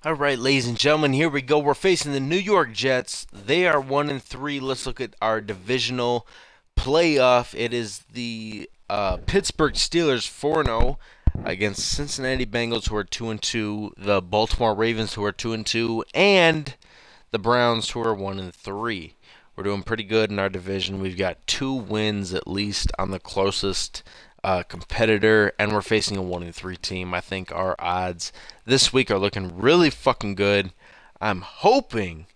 All right, ladies and gentlemen, here we go. We're facing the New York Jets. They are 1-3. Let's look at our divisional playoff. It is the Pittsburgh Steelers 4-0 against Cincinnati Bengals, who are 2-2, the Baltimore Ravens, who are 2-2, and the Browns, who are 1-3. We're doing pretty good in our division. We've got 2 wins at least on the closest competitor, and we're facing a 1-3 team. I think our odds this week are looking really fucking good. I'm hoping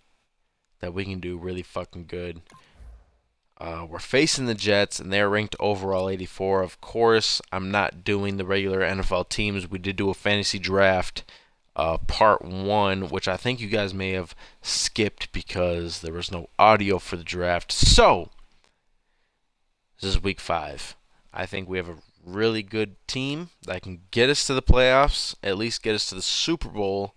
that we can do really fucking good. We're facing the Jets, and they're ranked overall 84. Of course, I'm not doing the regular NFL teams. We did do a fantasy draft, part 1, which I think you guys may have skipped because there was no audio for the draft. So, this is week 5. I think we have a really good team that can get us to the playoffs, at least get us to the Super Bowl.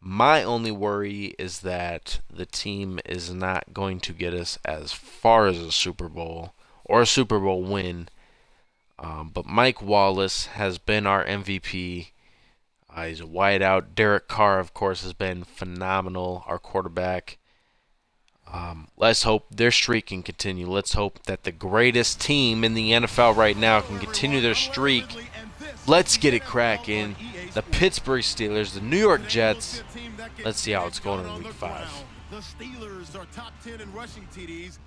My only worry is that the team is not going to get us as far as a Super Bowl or a Super Bowl win. But Mike Wallace has been our MVP. He's a wideout. Derek Carr, of course, has been phenomenal, our quarterback. Let's hope their streak can continue. Let's hope that the greatest team in the NFL right now can continue their streak. Let's get it cracking. The Pittsburgh Steelers, the New York Jets. Let's see how it's going in week 5. The Steelers are top 10 in rushing TDs.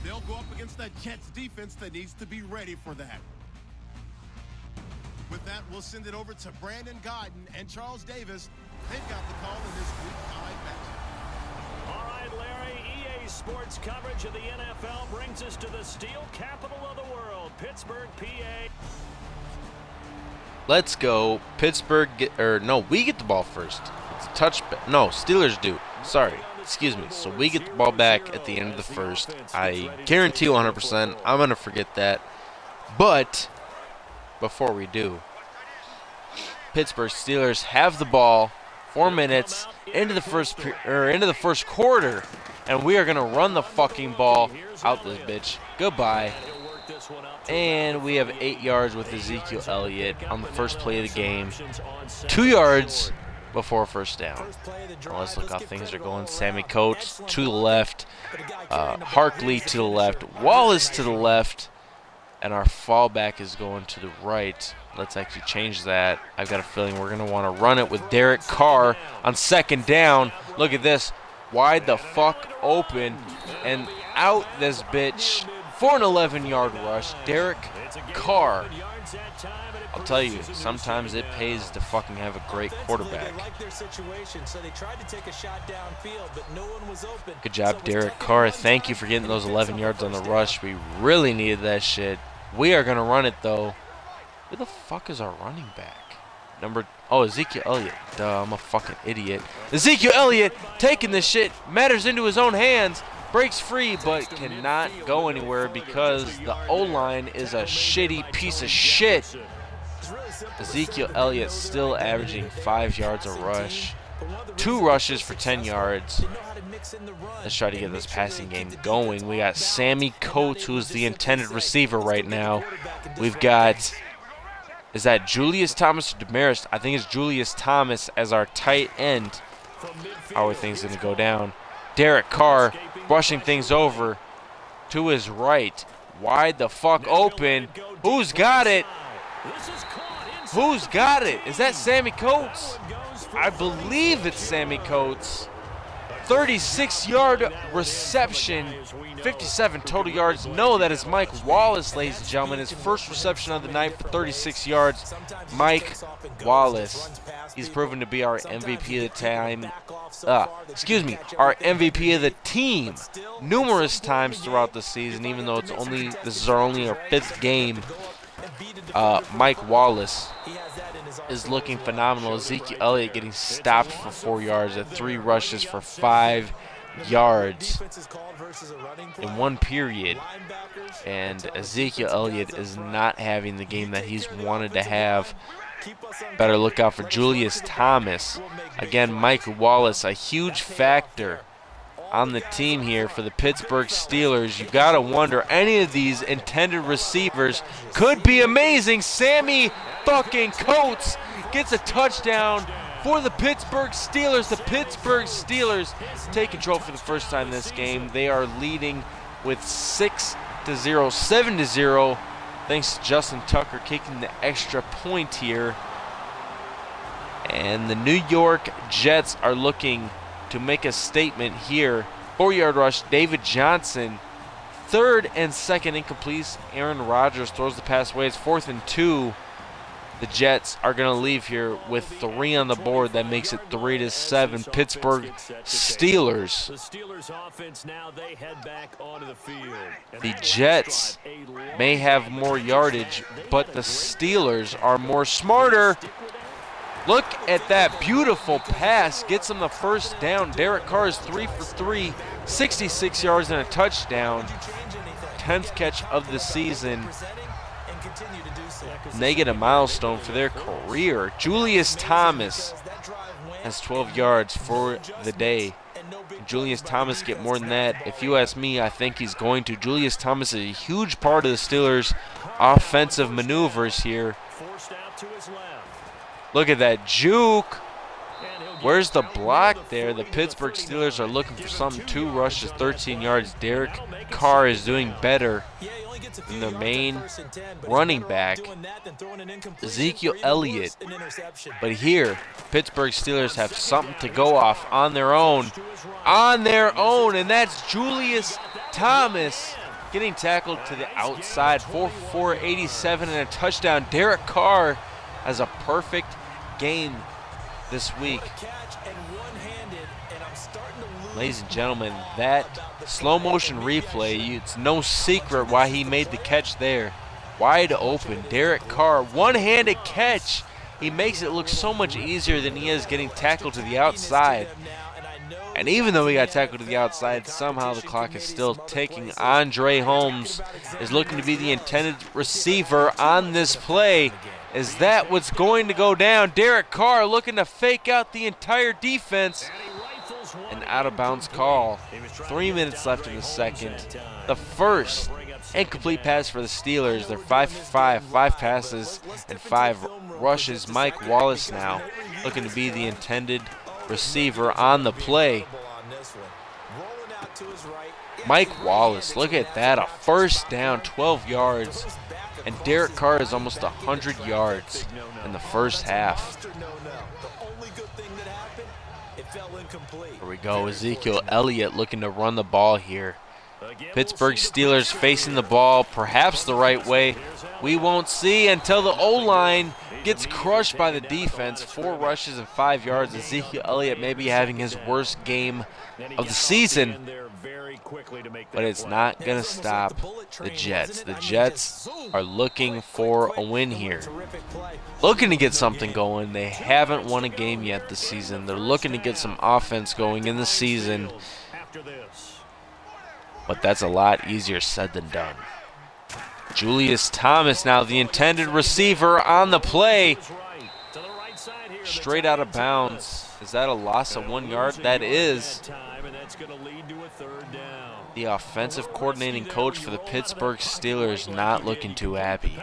They'll go up against that Jets defense that needs to be ready for that. With that, we'll send it over to Brandon Godden and Charles Davis. They've got the call in this week 5 matchup. All right, Larry, EA Sports coverage of the NFL brings us to the steel capital of the world, Pittsburgh, PA. Let's go. Pittsburgh we get the ball first. It's a touchback. No, Steelers do. Sorry. Excuse me. So we get the ball back at the end of the first. I guarantee you 100% I'm going to forget that. But before we do, Pittsburgh Steelers have the ball. 4 minutes into the first quarter, and we are gonna run the fucking ball out this bitch. Goodbye. And we have 8 yards with Ezekiel Elliott on the first play of the game. 2 yards before first down. Now let's look how things are going. Sammy Coates to the left, Harkley to the left, Wallace to the left, and our fallback is going to the right. Let's actually change that. I've got a feeling we're going to want to run it with Derek Carr on second down. Look at this. Wide the fuck open and out this bitch for an 11-yard rush. Derek Carr. I'll tell you, sometimes it pays to fucking have a great quarterback. Good job, Derek Carr. Thank you for getting those 11 yards on the rush. We really needed that shit. We are going to run it, though. Who the fuck is our running back? Ezekiel Elliott. Duh, I'm a fucking idiot. Ezekiel Elliott taking this shit, matters into his own hands, breaks free, but cannot go anywhere because the O-line is a shitty piece of shit. Ezekiel Elliott still averaging 5 yards a rush. 2 rushes for 10 yards. Let's try to get this passing game going. We got Sammy Coates, who's the intended receiver right now. We've got... Is that Julius Thomas or Damaris? I think it's Julius Thomas as our tight end. How are things going to go down? Derek Carr brushing things over to his right. Wide the fuck open. Who's got it? Who's got it? Is that Sammy Coates? I believe it's Sammy Coates. 36-yard reception, 57 total yards. No, that is Mike Wallace, ladies and gentlemen. His first reception of the night for 36 yards. Mike Wallace. He's proven to be our MVP of the time. Our MVP of the team numerous times throughout the season, even though this is only our 5th game. Mike Wallace is looking phenomenal. Ezekiel Elliott getting stopped for 4 yards at 3 rushes for 5 yards in one period. And Ezekiel Elliott is not having the game that he's wanted to have. Better look out for Julius Thomas. Again, Mike Wallace, a huge factor on the team here for the Pittsburgh Steelers. You got to wonder, any of these intended receivers could be amazing. Sammy fucking Coates gets a touchdown for the Pittsburgh Steelers. The Pittsburgh Steelers take control for the first time this game. They are leading with 6-0, 7-0, thanks to Justin Tucker kicking the extra point here. And the New York Jets are looking to make a statement here. 4-yard rush, David Johnson. 3rd and 2nd incomplete. Aaron Rodgers throws the pass away. It's 4th and 2. The Jets are going to leave here with 3 on the board. That makes it 3-7. Pittsburgh Steelers. The Jets may have more yardage, but the Steelers are more smarter. Look at that beautiful pass. Gets them the first down. Derek Carr is 3 for 3, 66 yards and a touchdown. 10th catch of the season. And they get a milestone for their career. Julius Thomas has 12 yards for the day. Julius Thomas get more than that. If you ask me, I think he's going to. Julius Thomas is a huge part of the Steelers' offensive maneuvers here. Look at that juke. Where's the block there? The Pittsburgh Steelers are looking for something. 2 rushes, 13 yards. Derek Carr is doing better than their main running back, Ezekiel Elliott. But here, Pittsburgh Steelers have something to go off on their own. And that's Julius Thomas getting tackled to the outside. 4-for-4, 87 and a touchdown. Derek Carr has a perfect game this week. Ladies and gentlemen, that slow motion replay, it's no secret why he made the catch there. Wide open, Derek Carr, one-handed catch. He makes it look so much easier than he is getting tackled to the outside. And even though he got tackled to the outside, somehow the clock is still ticking. Andre Holmes is looking to be the intended receiver on this play. Is that what's going to go down? Derek Carr looking to fake out the entire defense. An out-of-bounds call. 3 minutes left in the second. The first incomplete pass for the Steelers. They're 5 for 5, 5 passes and 5 rushes. Mike Wallace now looking to be the intended receiver on the play. Mike Wallace, look at that. A first down, 12 yards. And Derek Carr is almost 100 yards in the first half. Here we go. Ezekiel Elliott looking to run the ball here. Pittsburgh Steelers facing the ball perhaps the right way. We won't see until the O-line gets crushed by the defense. 4 rushes and 5 yards. Ezekiel Elliott may be having his worst game of the season, but it's not going to stop the Jets. The Jets are looking for a win here. Looking to get something going. They haven't won a game yet this season. They're looking to get some offense going in the season, but that's a lot easier said than done. Julius Thomas now the intended receiver on the play. Straight out of bounds. Is that a loss of 1 yard? That is. The offensive coordinating coach for the Pittsburgh Steelers not looking too happy.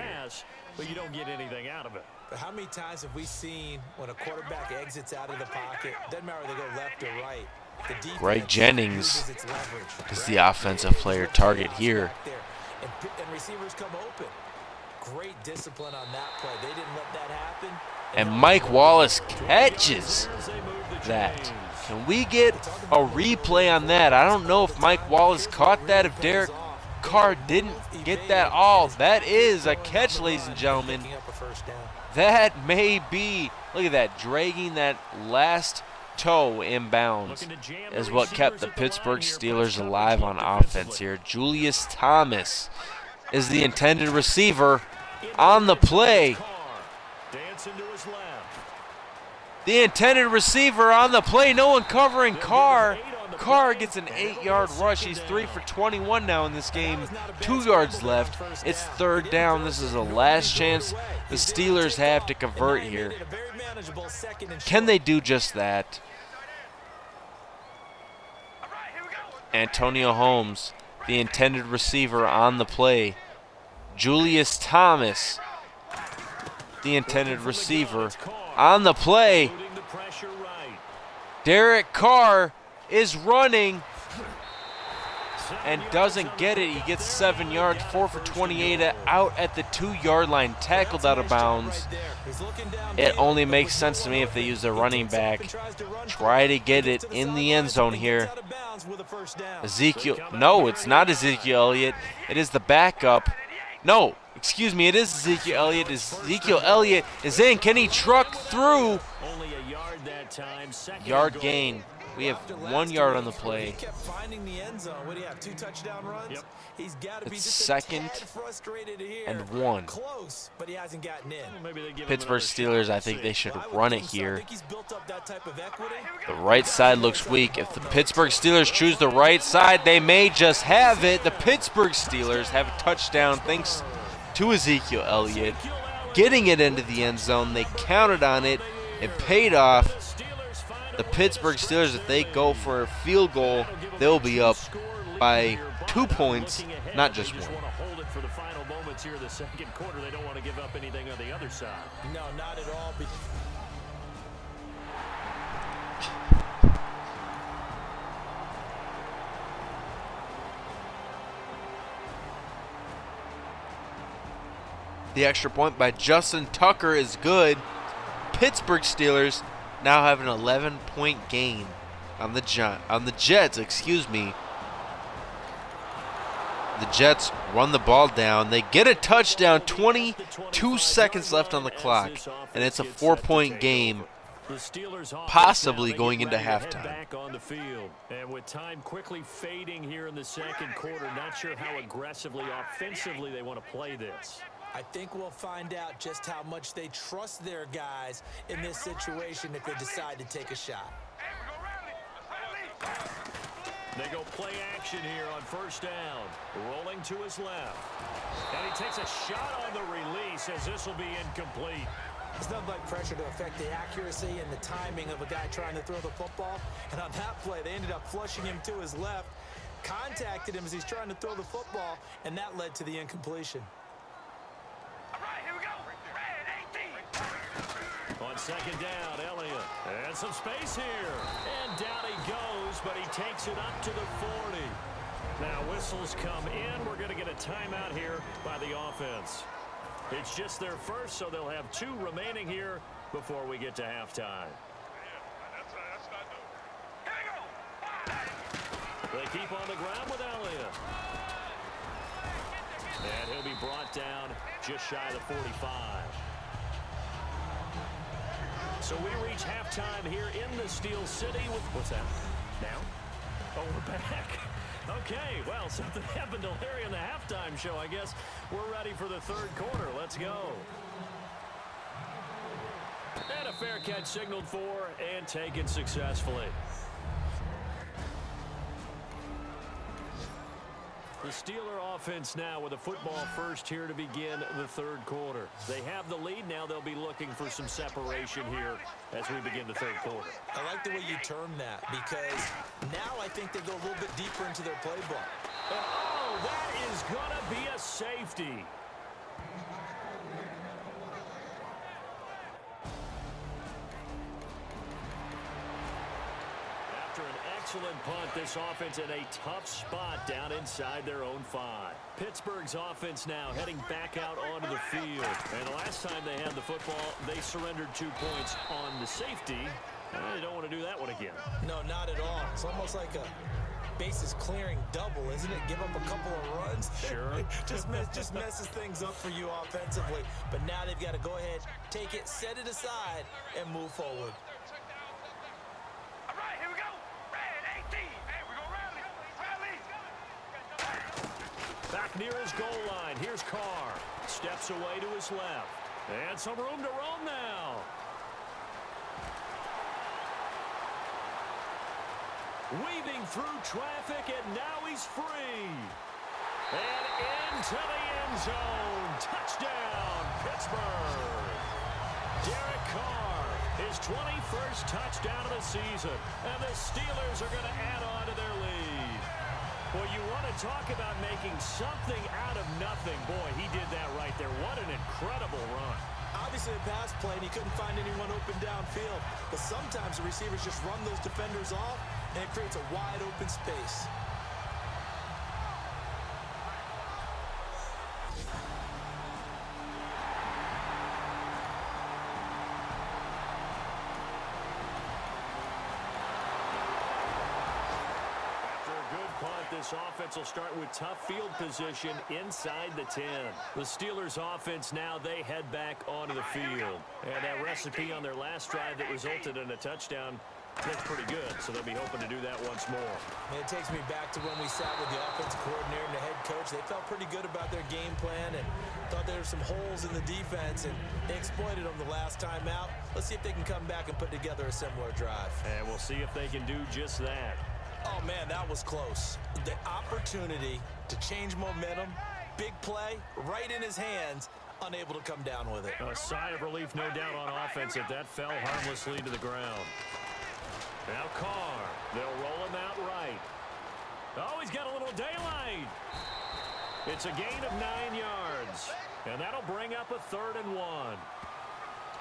How many times have we seen when a quarterback exits out of the pocket, doesn't matter whether they go left or right, Greg Jennings is the offensive player target here. And receivers come open. Great discipline on that play. They didn't let that happen. And Mike Wallace catches that. Can we get a replay on that? I don't know if Mike Wallace caught that, if Derek Carr didn't get that all. That is a catch, ladies and gentlemen. That may be, look at that, dragging that last toe inbounds is what kept the Pittsburgh Steelers alive on offense here. Julius Thomas is the intended receiver on the play. The intended receiver on the play. No one covering Carr. Carr gets an 8-yard rush. He's 3 for 21 now in this game. 2 yards left. It's 3rd down. This is the last chance the Steelers have to convert here. Can they do just that? Antonio Holmes, the intended receiver on the play. Julius Thomas, the intended receiver on the play. Derek Carr is running and doesn't get it. He gets 7 yards, 4 for 28 out at the 2-yard line, tackled out of bounds. It only makes sense to me if they use their running back. Try to get it in the end zone here. Ezekiel, no, it's not Ezekiel Elliott. It is the backup. No, excuse me, it is Ezekiel Elliott. Ezekiel Elliott is in. Can he truck through? Yard gain. We have 1 yard on the play. It's 2nd and 1. Pittsburgh Steelers, I think they should run it here. The right side looks weak. If the Pittsburgh Steelers choose the right side, they may just have it. The Pittsburgh Steelers have a touchdown thanks to Ezekiel Elliott getting it into the end zone. They counted on it. It paid off. The Pittsburgh Steelers, if they go for a field goal, they'll be up by 2 points, not just 1. For the final moments here of the second quarter, they don't want to give up anything on the other side. No, not at all. The extra point by Justin Tucker is good. Pittsburgh Steelers now have an 11-point gain on the Jets. Excuse me. The Jets run the ball down. They get a touchdown. 22 seconds left on the clock, and it's a 4-point game, possibly going into halftime. And with time quickly fading here in the second quarter, not sure how aggressively, offensively they want to play this. I think we'll find out just how much they trust their guys in this situation if they decide to take a shot. They go play action here on first down. Rolling to his left. And he takes a shot on the release as this will be incomplete. It's nothing like pressure to affect the accuracy and the timing of a guy trying to throw the football. And on that play, they ended up flushing him to his left, contacted him as he's trying to throw the football, and that led to the incompletion. On second down, Elliott. And some space here. And down he goes, but he takes it up to the 40. Now whistles come in. We're going to get a timeout here by the offense. It's just their first, so they'll have 2 remaining here before we get to halftime. They keep on the ground with Elliott. And he'll be brought down just shy of the 45. So we reach halftime here in the Steel City with, what's that? Now? Oh, we're back. Okay, well, something happened to Larry in the halftime show, I guess. We're ready for the third quarter. Let's go. And a fair catch signaled for and taken successfully. The Steeler offense now with a football first here to begin the third quarter. They have the lead. Now they'll be looking for some separation here as we begin the third quarter. I like the way you term that because now I think they go a little bit deeper into their playbook. And oh, that is going to be a safety. After an excellent punt, this offense in a tough spot down inside their own 5. Pittsburgh's offense now heading back out onto the field. And the last time they had the football, they surrendered 2 points on the safety. They don't want to do that one again. No, not at all. It's almost like a bases clearing double, isn't it? Give up a couple of runs. Sure. just messes things up for you offensively. But now they've got to go ahead, take it, set it aside, and move forward. Back near his goal line. Here's Carr. Steps away to his left. And some room to roam now. Weaving through traffic, and now he's free. And into the end zone. Touchdown, Pittsburgh. Derek Carr, his 21st touchdown of the season. And the Steelers are going to add on to their lead. Well, you want to talk about making something out of nothing. Boy, he did that right there. What an incredible run. Obviously a pass play, and he couldn't find anyone open downfield. But sometimes the receivers just run those defenders off, and it creates a wide open space. This offense will start with tough field position inside the 10. The Steelers offense now, they head back onto the field. And that recipe on their last drive that resulted in a touchdown looks pretty good, so they'll be hoping to do that once more. And it takes me back to when we sat with the offensive coordinator and the head coach. They felt pretty good about their game plan and thought there were some holes in the defense, and they exploited them the last time out. Let's see if they can come back and put together a similar drive. And we'll see if they can do just that. Oh, man, that was close. The opportunity to change momentum, big play, right in his hands, unable to come down with it. A sigh of relief, no doubt, on offense if that fell harmlessly to the ground. Now Carr, they'll roll him out right. Oh, he's got a little daylight. It's a gain of 9 yards, and that'll bring up a 3rd and 1.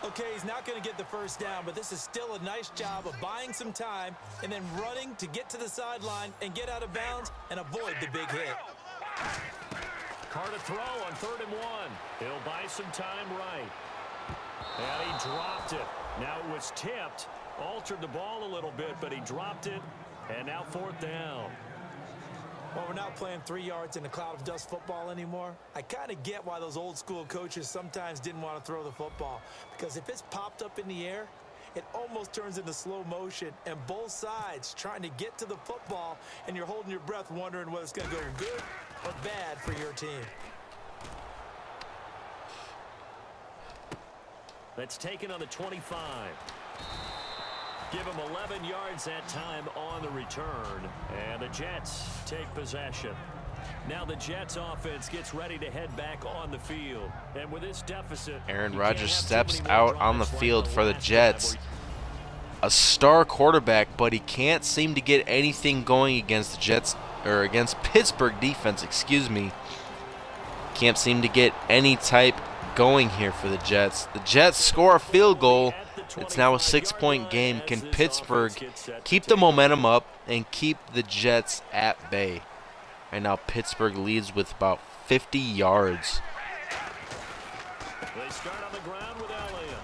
Okay, he's not going to get the first down, but this is still a nice job of buying some time and then running to get to the sideline and get out of bounds and avoid the big hit. Carr to throw on 3rd and 1. He'll buy some time right. And he dropped it. Now it was tipped, altered the ball a little bit, but he dropped it, and now 4th down. Well, we're not playing 3 yards in a cloud of dust football anymore. I kind of get why those old school coaches sometimes didn't want to throw the football, because if it's popped up in the air, it almost turns into slow motion, and both sides trying to get to the football, and you're holding your breath wondering whether it's going to go good or bad for your team. That's taken on the 25. Give him 11 yards that time on the return. And the Jets take possession. Now the Jets offense gets ready to head back on the field. And with this deficit, Aaron Rodgers steps out on the field for the Jets. A star quarterback, but he can't seem to get anything going against the Jets, or against Pittsburgh defense, excuse me. Can't seem to get any type going here for the Jets. The Jets score a field goal. It's now a 6-point game. Can Pittsburgh keep the momentum up and keep the Jets at bay? Right now, Pittsburgh leads with about 50 yards. They start on the ground with Elliott.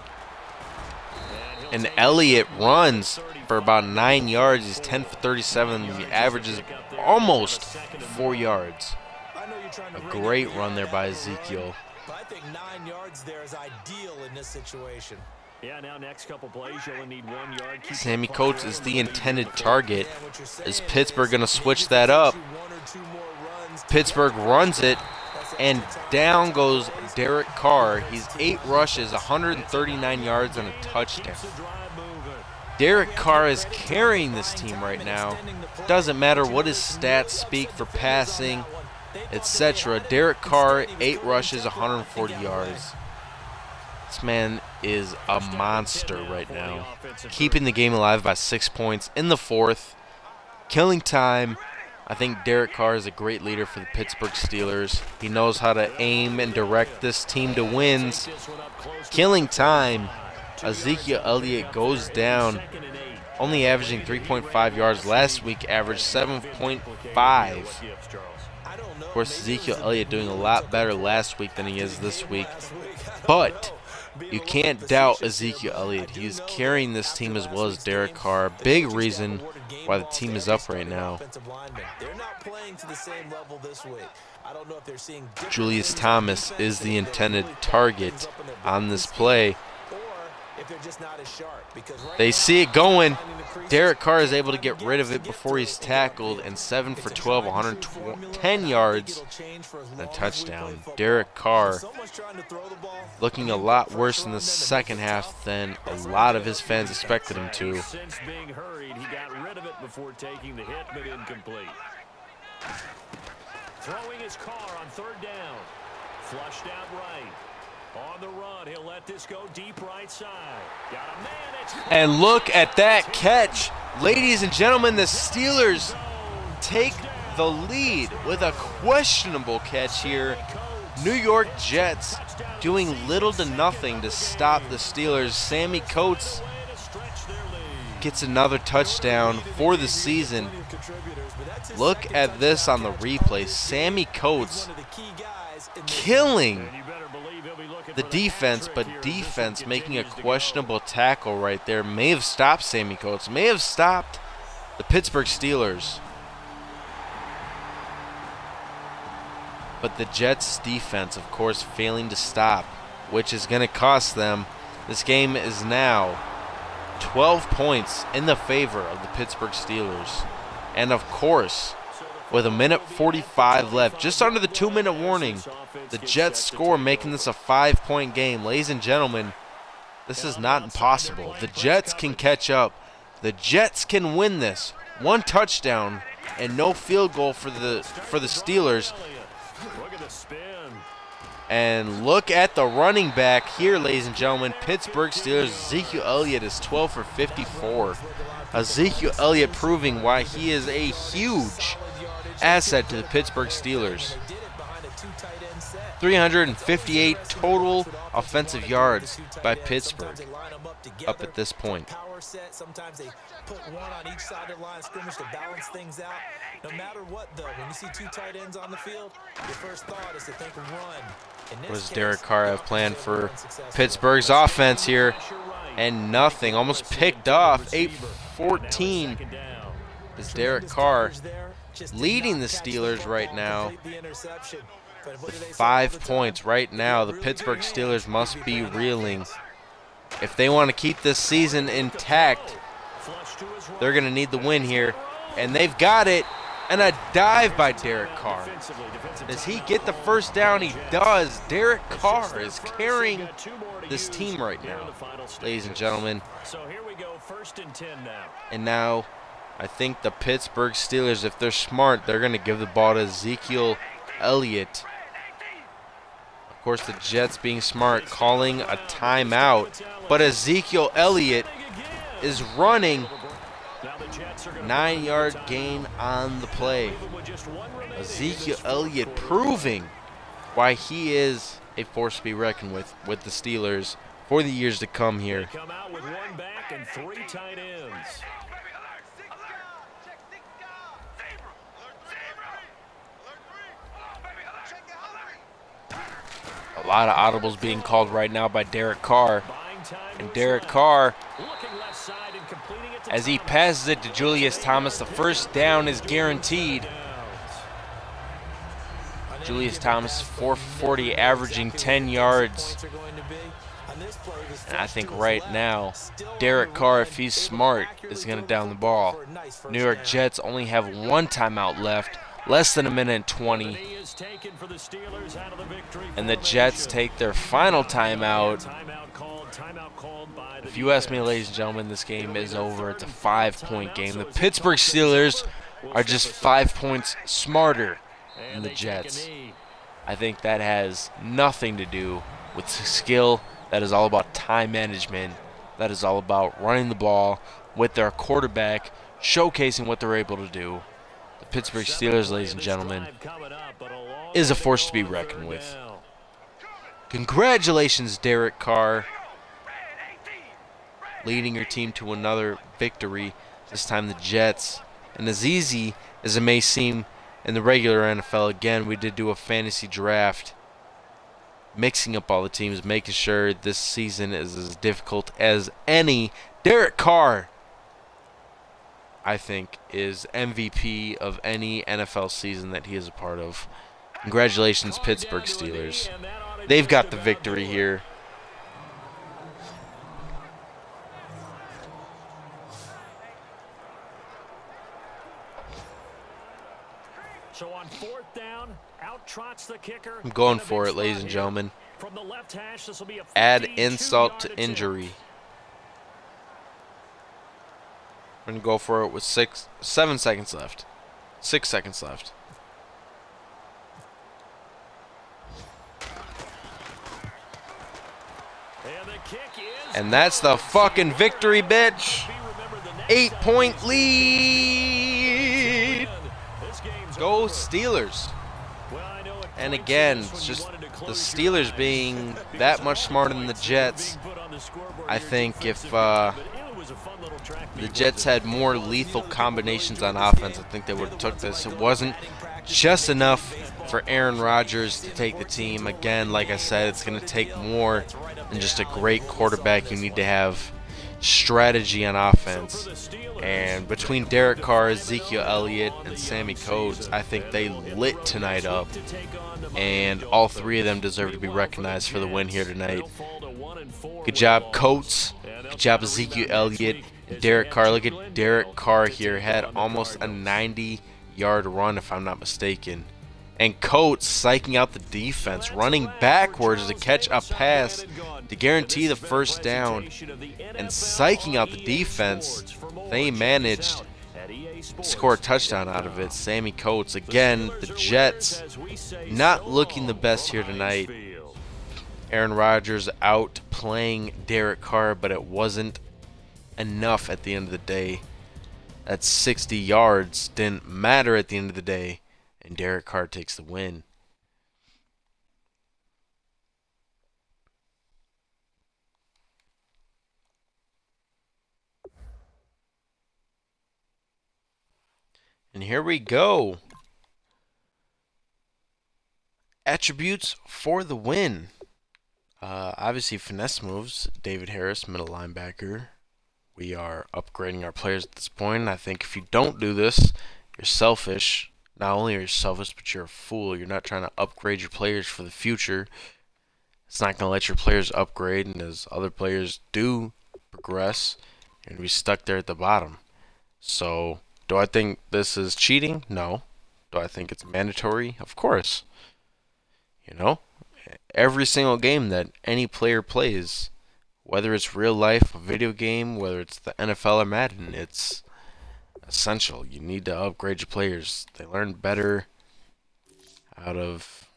And Elliott runs for about 9 yards. He's 10 for 37. He averages almost 4 yards. A great run there by Ezekiel. But I think 9 yards there is ideal in this situation. Yeah, now next couple plays, you'll only need 1 yard. Sammy Coates is the intended target. Is Pittsburgh going to switch that up? Pittsburgh runs it, and down goes Derek Carr. He's 8 rushes, 139 yards, and a touchdown. Derek Carr is carrying this team right now. Doesn't matter what his stats speak for passing, etc. Derek Carr, 8 rushes, 140 yards. This man is a monster right now. Keeping the game alive by 6 points in the 4th. Killing time. I think Derek Carr is a great leader for the Pittsburgh Steelers. He knows how to aim and direct this team to wins. Killing time. Ezekiel Elliott goes down, only averaging 3.5 yards. Last week averaged 7.5. Of course, Ezekiel Elliott doing a lot better last week than he is this week. But you can't doubt Ezekiel Elliott. He's carrying this team as well as Derek Carr. Big reason why the team is up right now. Julius Thomas is the intended target on this play. They see it going. Derek Carr is able to get rid of it before he's tackled, and 7 for 12, 110 yards, and a touchdown. Derek Carr looking a lot worse in the second half than a lot of his fans expected him to. Since being hurried, he got rid of it before taking the hit, but incomplete. Throwing his Carr on 3rd down. Flushed out right. On the run, he'll let this go deep right side. Got a man. And look at that catch. Ladies and gentlemen, the Steelers take the lead with a questionable catch here. New York Jets doing little to nothing to stop the Steelers. Sammy Coates gets another touchdown for the season. Look at this on the replay. Sammy Coates killing the defense, but defense making a questionable tackle right there. May have stopped Sammy Coates, may have stopped the Pittsburgh Steelers. But the Jets defense, of course, failing to stop, which is going to cost them. This game is now 12 points in the favor of the Pittsburgh Steelers. And of course, with a minute 45 left, just under the 2-minute warning, the Jets score, making this a 5-point game. Ladies and gentlemen, this is not impossible. The Jets can catch up. The Jets can win this. One touchdown and no field goal for the Steelers. And look at the running back here, ladies and gentlemen. Pittsburgh Steelers, Ezekiel Elliott is 12 for 54. Ezekiel Elliott proving why he is a huge asset to the Pittsburgh Steelers. 358 total offensive yards by Pittsburgh up at this point. Sometimes they put one on each side of the line of scrimmage to balance things out. No matter what, though, when you see two tight ends on the field, your first thought is to think of run. What does Derek Carr have planned for Pittsburgh's offense here? And nothing. Almost picked off. 8-14 is Derek Carr leading the Steelers right now with 5 points. Right now, the Pittsburgh Steelers must be reeling. If they want to keep this season intact, they're going to need the win here. And they've got it. And a dive by Derek Carr. Does he get the first down? He does. Derek Carr is carrying this team right now, ladies and gentlemen. And now, I think the Pittsburgh Steelers, if they're smart, they're going to give the ball to Ezekiel Elliott. Of course, the Jets being smart, calling a timeout. But Ezekiel Elliott is running. 9-yard gain on the play. Ezekiel Elliott proving why he is a force to be reckoned with the Steelers for the years to come here. Come out with one back and 3 tight ends. A lot of audibles being called right now by Derek Carr. And Derek Carr, as he passes it to Julius Thomas, the first down is guaranteed. Julius Thomas, 4 for 40, averaging 10 yards. And I think right now, Derek Carr, if he's smart, is going to down the ball. New York Jets only have 1 timeout left, less than a minute and 20. And the Jets take their final timeout. If you ask me, ladies and gentlemen, this game is over. It's a 5-point game. The Pittsburgh Steelers are just 5 points smarter than the Jets. I think that has nothing to do with skill. That is all about time management. That is all about running the ball with their quarterback, showcasing what they're able to do. The Pittsburgh Steelers, ladies and gentlemen, is a force to be reckoned with. Congratulations, Derek Carr, leading your team to another victory, this time the Jets. And as easy as it may seem in the regular NFL, again, we did do a fantasy draft, mixing up all the teams, making sure this season is as difficult as any. Derek Carr, I think, is MVP of any NFL season that he is a part of. Congratulations, Pittsburgh Steelers. They've got the victory here. So on 4th down, out trots the kicker. I'm going for it, ladies and gentlemen. From the left hash, this will be a add insult to injury. We're going to go for it with 7 seconds left. 6 seconds left. And that's the fucking victory, bitch. 8-point lead. Go Steelers. And again, it's just the Steelers being that much smarter than the Jets. I think if the Jets had more lethal combinations on offense, I think they would have took this. It wasn't just enough for Aaron Rodgers to take the team. Again, like I said, it's going to take more than just a great quarterback. You need to have strategy on offense. And between Derek Carr, Ezekiel Elliott, and Sammy Coates, I think they lit tonight up. And all three of them deserve to be recognized for the win here tonight. Good job, Coates. Good job, Ezekiel Elliott. And Derek Carr. Look at Derek Carr here. Had almost a 90-yard run, if I'm not mistaken. And Coates psyching out the defense, running backwards to catch a pass to guarantee the first down, and psyching out the defense. They managed to score a touchdown out of it. Sammy Coates. Again, the Jets not looking the best here tonight. Aaron Rodgers out playing Derek Carr, but it wasn't enough at the end of the day. That 60 yards didn't matter at the end of the day. And Derek Carr takes the win. And here we go. Attributes for the win. Obviously, finesse moves. David Harris, middle linebacker. We are upgrading our players at this point. I think if you don't do this, you're selfish. Not only are you selfish, but you're a fool. You're not trying to upgrade your players for the future. It's not going to let your players upgrade, and as other players do progress, you're going to be stuck there at the bottom. So, do I think this is cheating? No. Do I think it's mandatory? Of course. You know, every single game that any player plays, whether it's real life, a video game, whether it's the NFL or Madden, it's essential. You need to upgrade your players. They learn better out of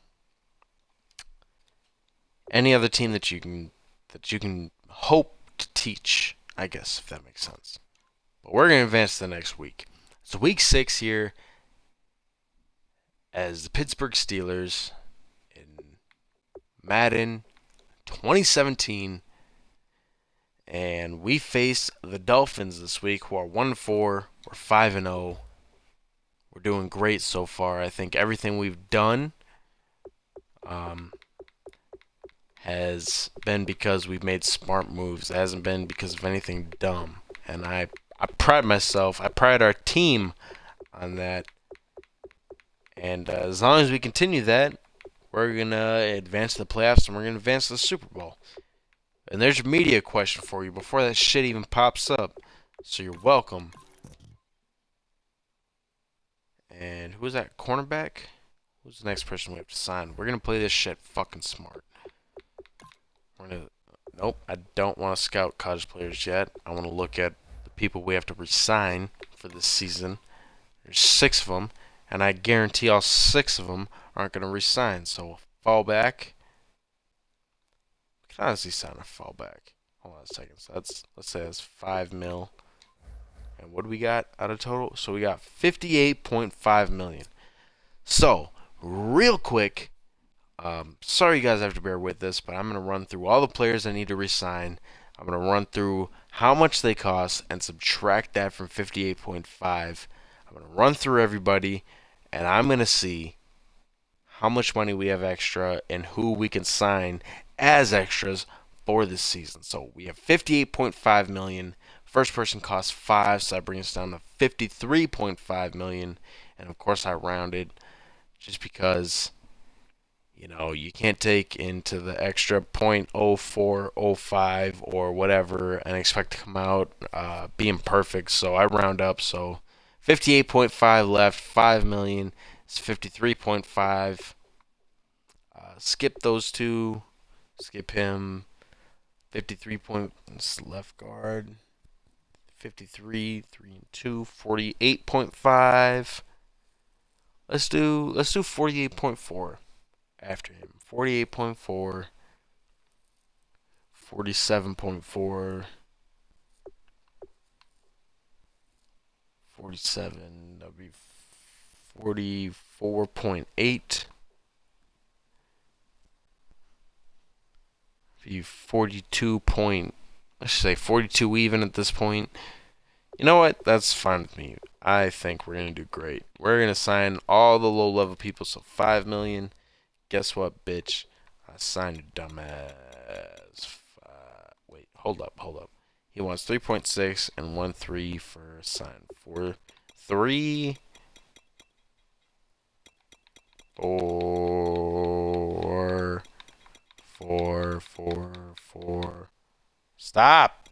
any other team that you can hope to teach, I guess, if that makes sense. But we're going to advance to the next week. It's week 6 here as the Pittsburgh Steelers in Madden 2017. And we face the Dolphins this week, who are 1-4. We're 5-0. We're doing great so far. I think everything we've done has been because we've made smart moves. It hasn't been because of anything dumb. And I pride myself, I pride our team on that. And as long as we continue that, we're going to advance to the playoffs and we're going to advance to the Super Bowl. And there's your media question for you before that shit even pops up. So you're welcome. And who's that? Cornerback? Who's the next person we have to sign? We're going to play this shit fucking smart. Nope, I don't want to scout college players yet. I want to look at the people we have to resign for this season. There's 6 of them. And I guarantee all 6 of them aren't going to resign. So we'll fall back. I can honestly sign a fallback. Hold on a second. So let's say that's $5 million. And what do we got out of total? So we got $58.5 million. So real quick, sorry you guys have to bear with this, but I'm gonna run through all the players I need to resign. I'm gonna run through how much they cost and subtract that from 58.5. I'm gonna run through everybody, and I'm gonna see how much money we have extra and who we can sign as extras for this season. So we have $58.5 million. First person costs 5, so that brings us down to $53.5 million. And of course I rounded just because, you know, you can't take into the extra .04, 05 or whatever and expect to come out being perfect. So I round up. So 58.5 left, 5 million. It's 53.5. Skip those two. Skip him. 53 points left guard. 53, 3 and 2, 48.5. Let's do 48.4 after him. 48.4. 47.4. 47. That'll be 44.8. Be 42 point. Let's say 42 even at this point. You know what? That's fine with me. I think we're gonna do great. We're gonna sign all the low-level people. So 5 million. Guess what, bitch? I signed a dumbass. Wait, hold up. He wants 3.6 and 1.3 for a sign. 4, 3, 4, 4, 4. Stop!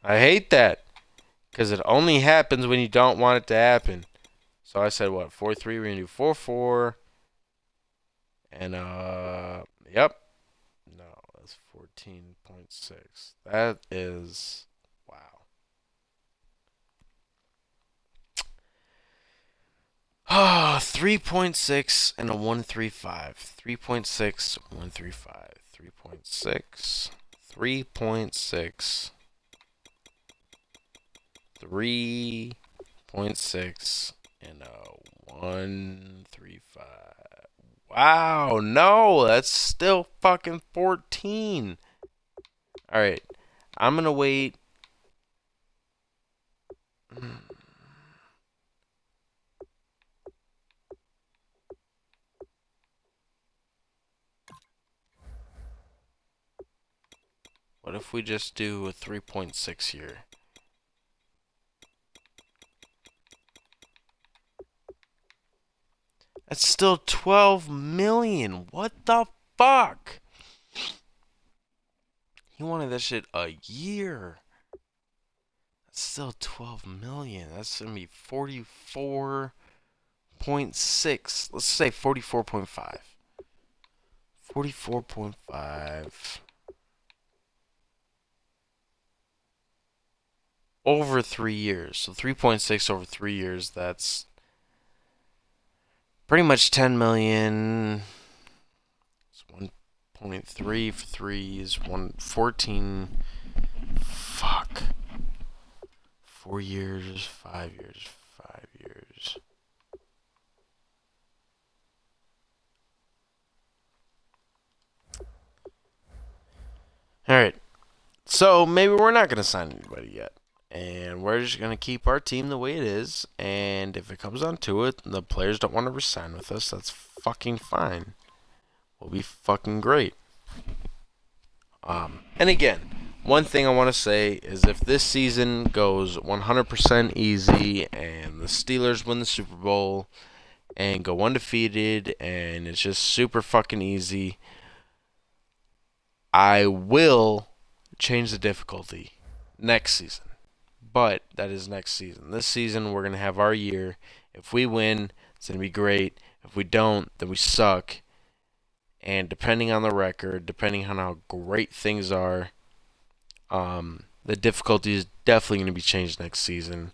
I hate that. Because it only happens when you don't want it to happen. So I said what? 4-3. We're gonna do 4-4. And yep. No, that's 14.6. That is wow. 3.6 and a 135. 3.6, 135. 3.6. 3.6. 3.6 and a 135. Wow, no, that's still fucking 14. All right, I'm gonna wait. What if we just do a 3.6 here? That's still 12 million. What the fuck? He wanted that shit a year. That's still 12 million. That's gonna be 44.6. Let's say 44.5. 44.5. Over 3 years. So 3.6 over 3 years, that's pretty much 10 million. It's 1.3 for 3 is 114. Fuck. 4 years, 5 years, 5 years. Alright. So maybe we're not going to sign anybody yet. And we're just going to keep our team the way it is. And if it comes down to it, the players don't want to resign with us, that's fucking fine. We'll be fucking great. And again, one thing I want to say is if this season goes 100% easy and the Steelers win the Super Bowl and go undefeated and it's just super fucking easy, I will change the difficulty next season. But that is next season. This season, we're going to have our year. If we win, it's going to be great. If we don't, then we suck. And depending on the record, depending on how great things are, the difficulty is definitely going to be changed next season.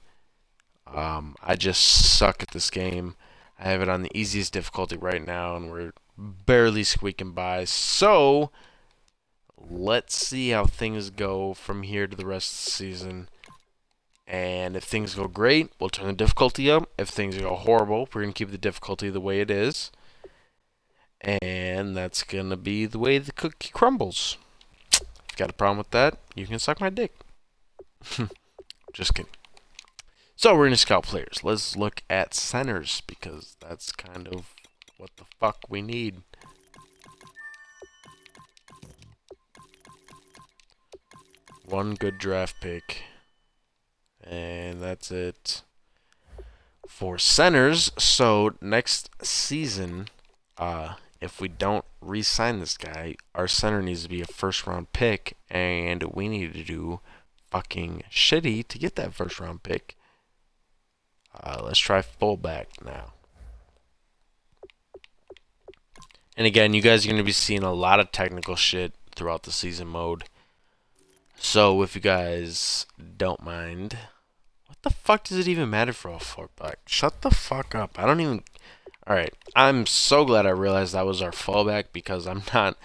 I just suck at this game. I have it on the easiest difficulty right now, and we're barely squeaking by. So, let's see how things go from here to the rest of the season. And if things go great, we'll turn the difficulty up. If things go horrible, we're going to keep the difficulty the way it is. And that's going to be the way the cookie crumbles. If you got a problem with that, you can suck my dick. Just kidding. So we're going to scout players. Let's look at centers because that's kind of what the fuck we need. One good draft pick. And that's it for centers. So next season, if we don't re-sign this guy, our center needs to be a first-round pick, and we need to do fucking shitty to get that first-round pick. Let's try fullback now. And again, you guys are going to be seeing a lot of technical shit throughout the season mode. So if you guys don't mind... What the fuck does it even matter for a fullback? Shut the fuck up. I don't even... Alright, I'm so glad I realized that was our fallback because I'm not...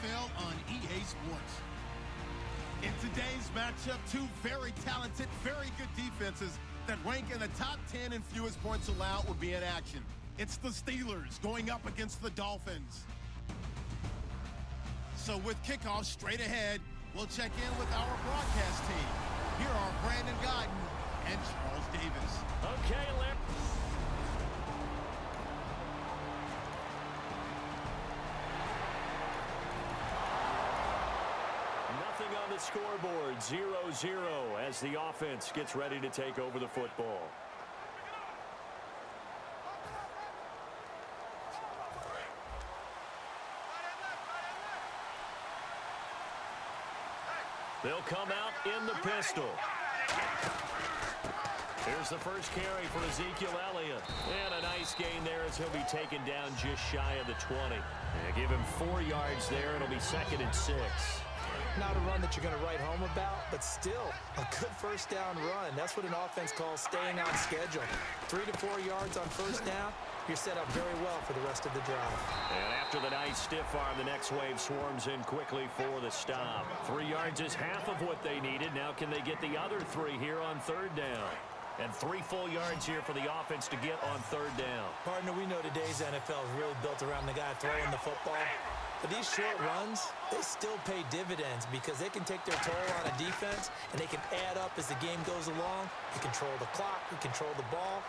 NFL on EA Sports. In today's matchup, two very talented, very good defenses that rank in the top 10 in fewest points allowed will be in action. It's the Steelers going up against the Dolphins. So with kickoff straight ahead, we'll check in with our broadcast team. Here are Brandon Godden and Charles Davis. Okay, Larry. Nothing on the scoreboard, 0-0 as the offense gets ready to take over the football. They'll come out in the pistol. Here's the first carry for Ezekiel Elliott. And a nice gain there as he'll be taken down just shy of the 20. They give him 4 yards there. It'll be 2nd and 6. Not a run that you're going to write home about, but still a good first down run. That's what an offense calls staying on schedule. 3 to 4 yards on first down. You're set up very well for the rest of the drive. And after the nice stiff arm, the next wave swarms in quickly for the stop. 3 yards is half of what they needed. Now can they get the other 3 here on 3rd down? And 3 full yards here for the offense to get on 3rd down. Partner, we know today's NFL is really built around the guy throwing the football. But these short runs, they still pay dividends because they can take their toll on a defense and they can add up as the game goes along. You control the clock, you control the ball,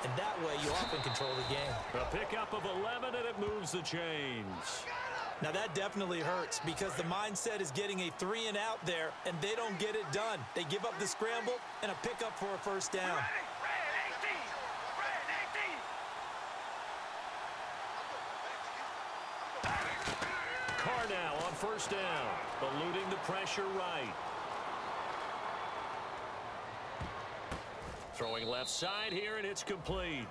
and that way you often control the game. A pickup of 11 and it moves the chains. Now that definitely hurts because the mindset is getting a 3 and out there and they don't get it done. They give up the scramble and a pickup for a first down. Carr now on first down, eluding the pressure right. Throwing left side here, and it's complete.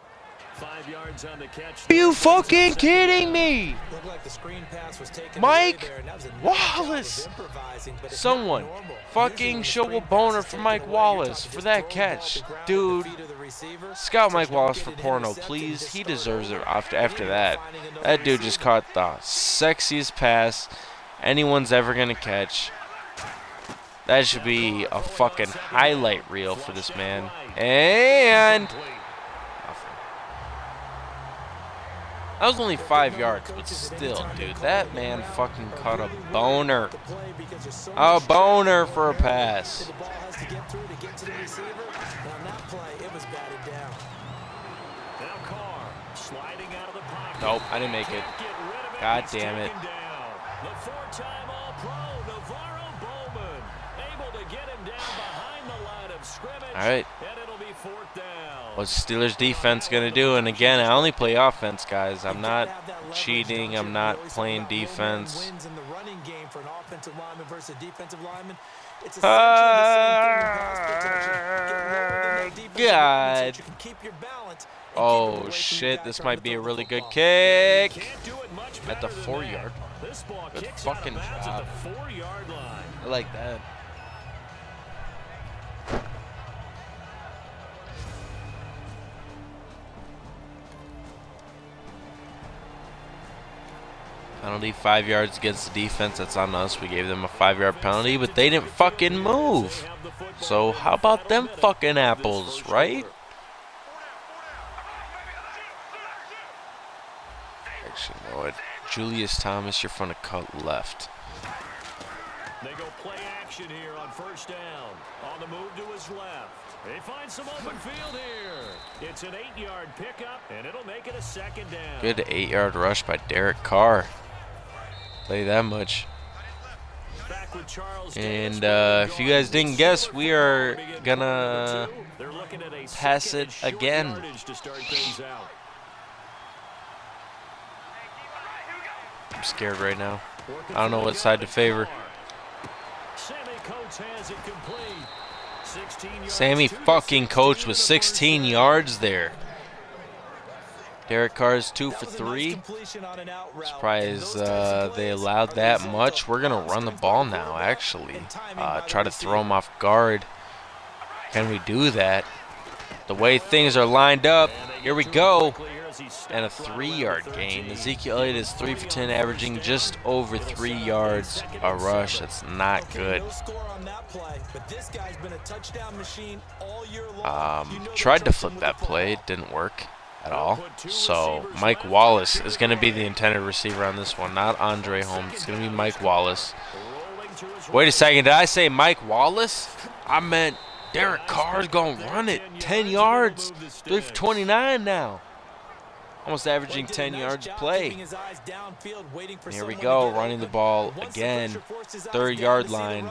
5 yards on the catch. Are you fucking kidding me? Looked like the screen pass was taken Mike away there, and that was a Wallace. but it's Someone not normal. fucking Usually show when the a screen boner pass is for taken Mike away, you're Wallace talking for just that throwing the ball catch. at the ground at Dude, the feet of the receiver. scout Mike So you Wallace don't for get it porno, intercepted, please. just He start deserves it over. after Here, that. finding another That dude just receiver. caught the sexiest pass anyone's ever going to catch. That should be a fucking highlight reel for this man. And that was only 5 yards, but still, dude, that man fucking caught a boner. A boner for a pass. The ball has to get through to get to the receiver. And on that play, it was batted down. Now Carr sliding out of the pocket. Nope, I didn't make it. Can't get rid of it. God He's damn it. taken down. The 4-time All-Pro, Navarro Bowman, able to get him down behind the line of scrimmage. All right. And it'll be 4th down. What's Steelers defense going to do? And again, I only play offense, guys. I'm not cheating. I'm not playing defense. Wins in the running game for an offensive lineman versus a defensive lineman. It's essentially the same thing in pass protection. Get lower than that defensive lineman so that you can keep your balance and keep him Oh, away from the shit. guy This trying might to be a throw the really good football. kick. Can't do it much At the better than 4 that. yard. This ball Good kicks out of fucking bounds job. at the 4-yard line. I like that. Penalty, 5 yards against the defense. That's on us. We gave them a 5-yard penalty, but they didn't fucking move. So how about them fucking apples, right? Actually, you know what? Julius Thomas, you're from the cut left. They go play action here on first down. On the move to his left. They find some open field here. It's an 8-yard pickup, and it'll make it a 2nd down. Good 8-yard rush by Derek Carr. Play that much. Back with Charles And Davis. if you guys didn't guess, we are gonna They're looking at a pass 2nd it and short again. yardage to start things out. I'm scared right now. I don't know what side to favor. Sammy Coates has it complete. 16 yards Sammy to the fucking 16 Coates with the first 16 down. yards there. Derek Carr's 2 That for was a nice 3. completion on an out route. Surprised And those types of they plays allowed are the that result much. of We're gonna balance run the against ball the now, quarterback actually. and timing by the Try to throw him receiver. off guard. Can we do that? The way things are lined up, here we go. and a 3-yard gain. Ezekiel Elliott is 3 for 10, averaging just over 3 yards a rush. That's not good. Tried to flip that play. It didn't work at all. So Mike Wallace is going to be the intended receiver on this one, not Andre Holmes. It's going to be Mike Wallace. Wait a second. Did I say Mike Wallace? I meant Derek Carr's going to run it. 10 yards. 3 for 29 now. Almost averaging 10 yards a play. Here we go, running the ball again. 3rd-yard line.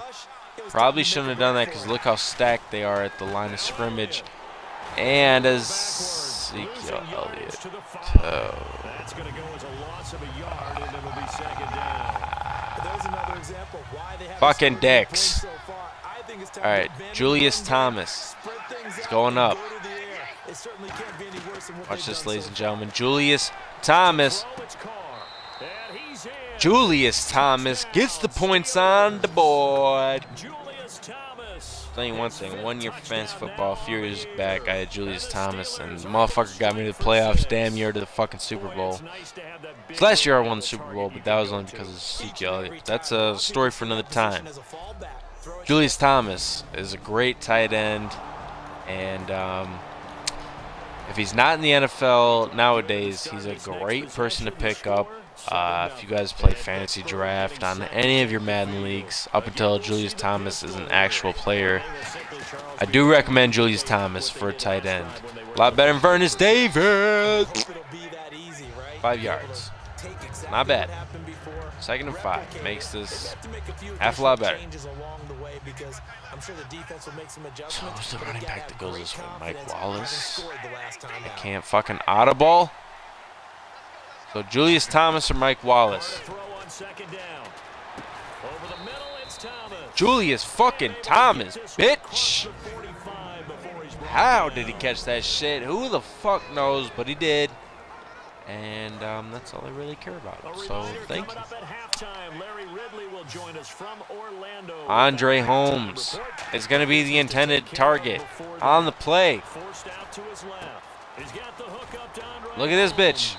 Probably shouldn't have done that because look how stacked they are at the line of scrimmage. And Ezekiel Elliott. That's going to go as a loss of a yard, and it'll be 2nd down. There's another example of why they have Fucking dicks. All right, Julius Thomas. It's going up. Watch this, ladies and gentlemen. Julius Thomas. Julius Thomas gets the points on the board. I'll tell you one thing. 1 year for fantasy football, a few years back, I had Julius Thomas, and the motherfucker got me to the playoffs, damn near to the fucking Super Bowl. Last year I won the Super Bowl, but that was only because of Ezekiel Elliott. That's a story for another time. Julius Thomas is a great tight end, and if he's not in the NFL nowadays, he's a great person to pick up. If you guys play fantasy draft on any of your Madden leagues, up until Julius Thomas is an actual player, I do recommend Julius Thomas for a tight end. A lot better than Vernon Davis. 5 yards. Not bad. 2nd and 5 makes this half a lot better. So who's the running back that goes this way? Mike Wallace. I can't fucking audible. So Julius Thomas or Mike Wallace? Julius fucking Thomas, bitch. How did he catch that shit? Who the fuck knows, but he did. And that's all I really care about. So thank you. Andre Holmes is going to be the intended target on the play. Look at this bitch.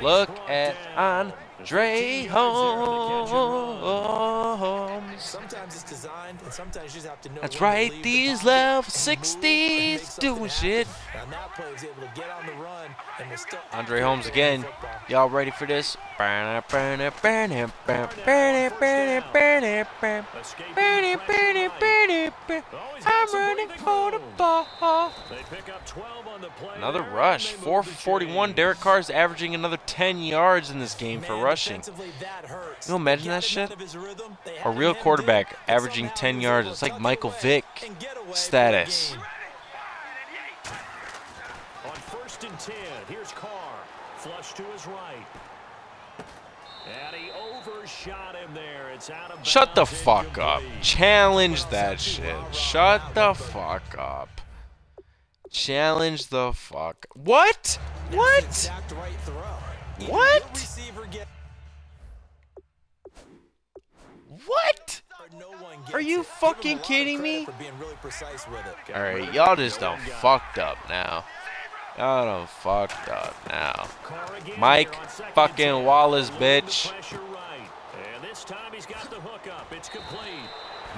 Look at Andre Holmes. Sometimes it's designed, and sometimes you just have to know. That's right, these level 60s doing shit. Andre Holmes again. Y'all ready for this? I'm running for the ball. Another rush. 4 for 41. Derek Carr's averaging another 10 yards in this game for rushing. You imagine that shit? A real quarterback averaging 10 yards. It's like Michael Vick status. On 1st and 10, here's Carr. Flush to his right. And he overshot him there. It's out of bounds. Shut the fuck up. Challenge that shit. Shut the fuck up. Challenge the fuck. What? What? What? What? Are you fucking kidding me? Alright, y'all just done fucked up now. Y'all done fucked up now. Mike fucking Wallace, bitch.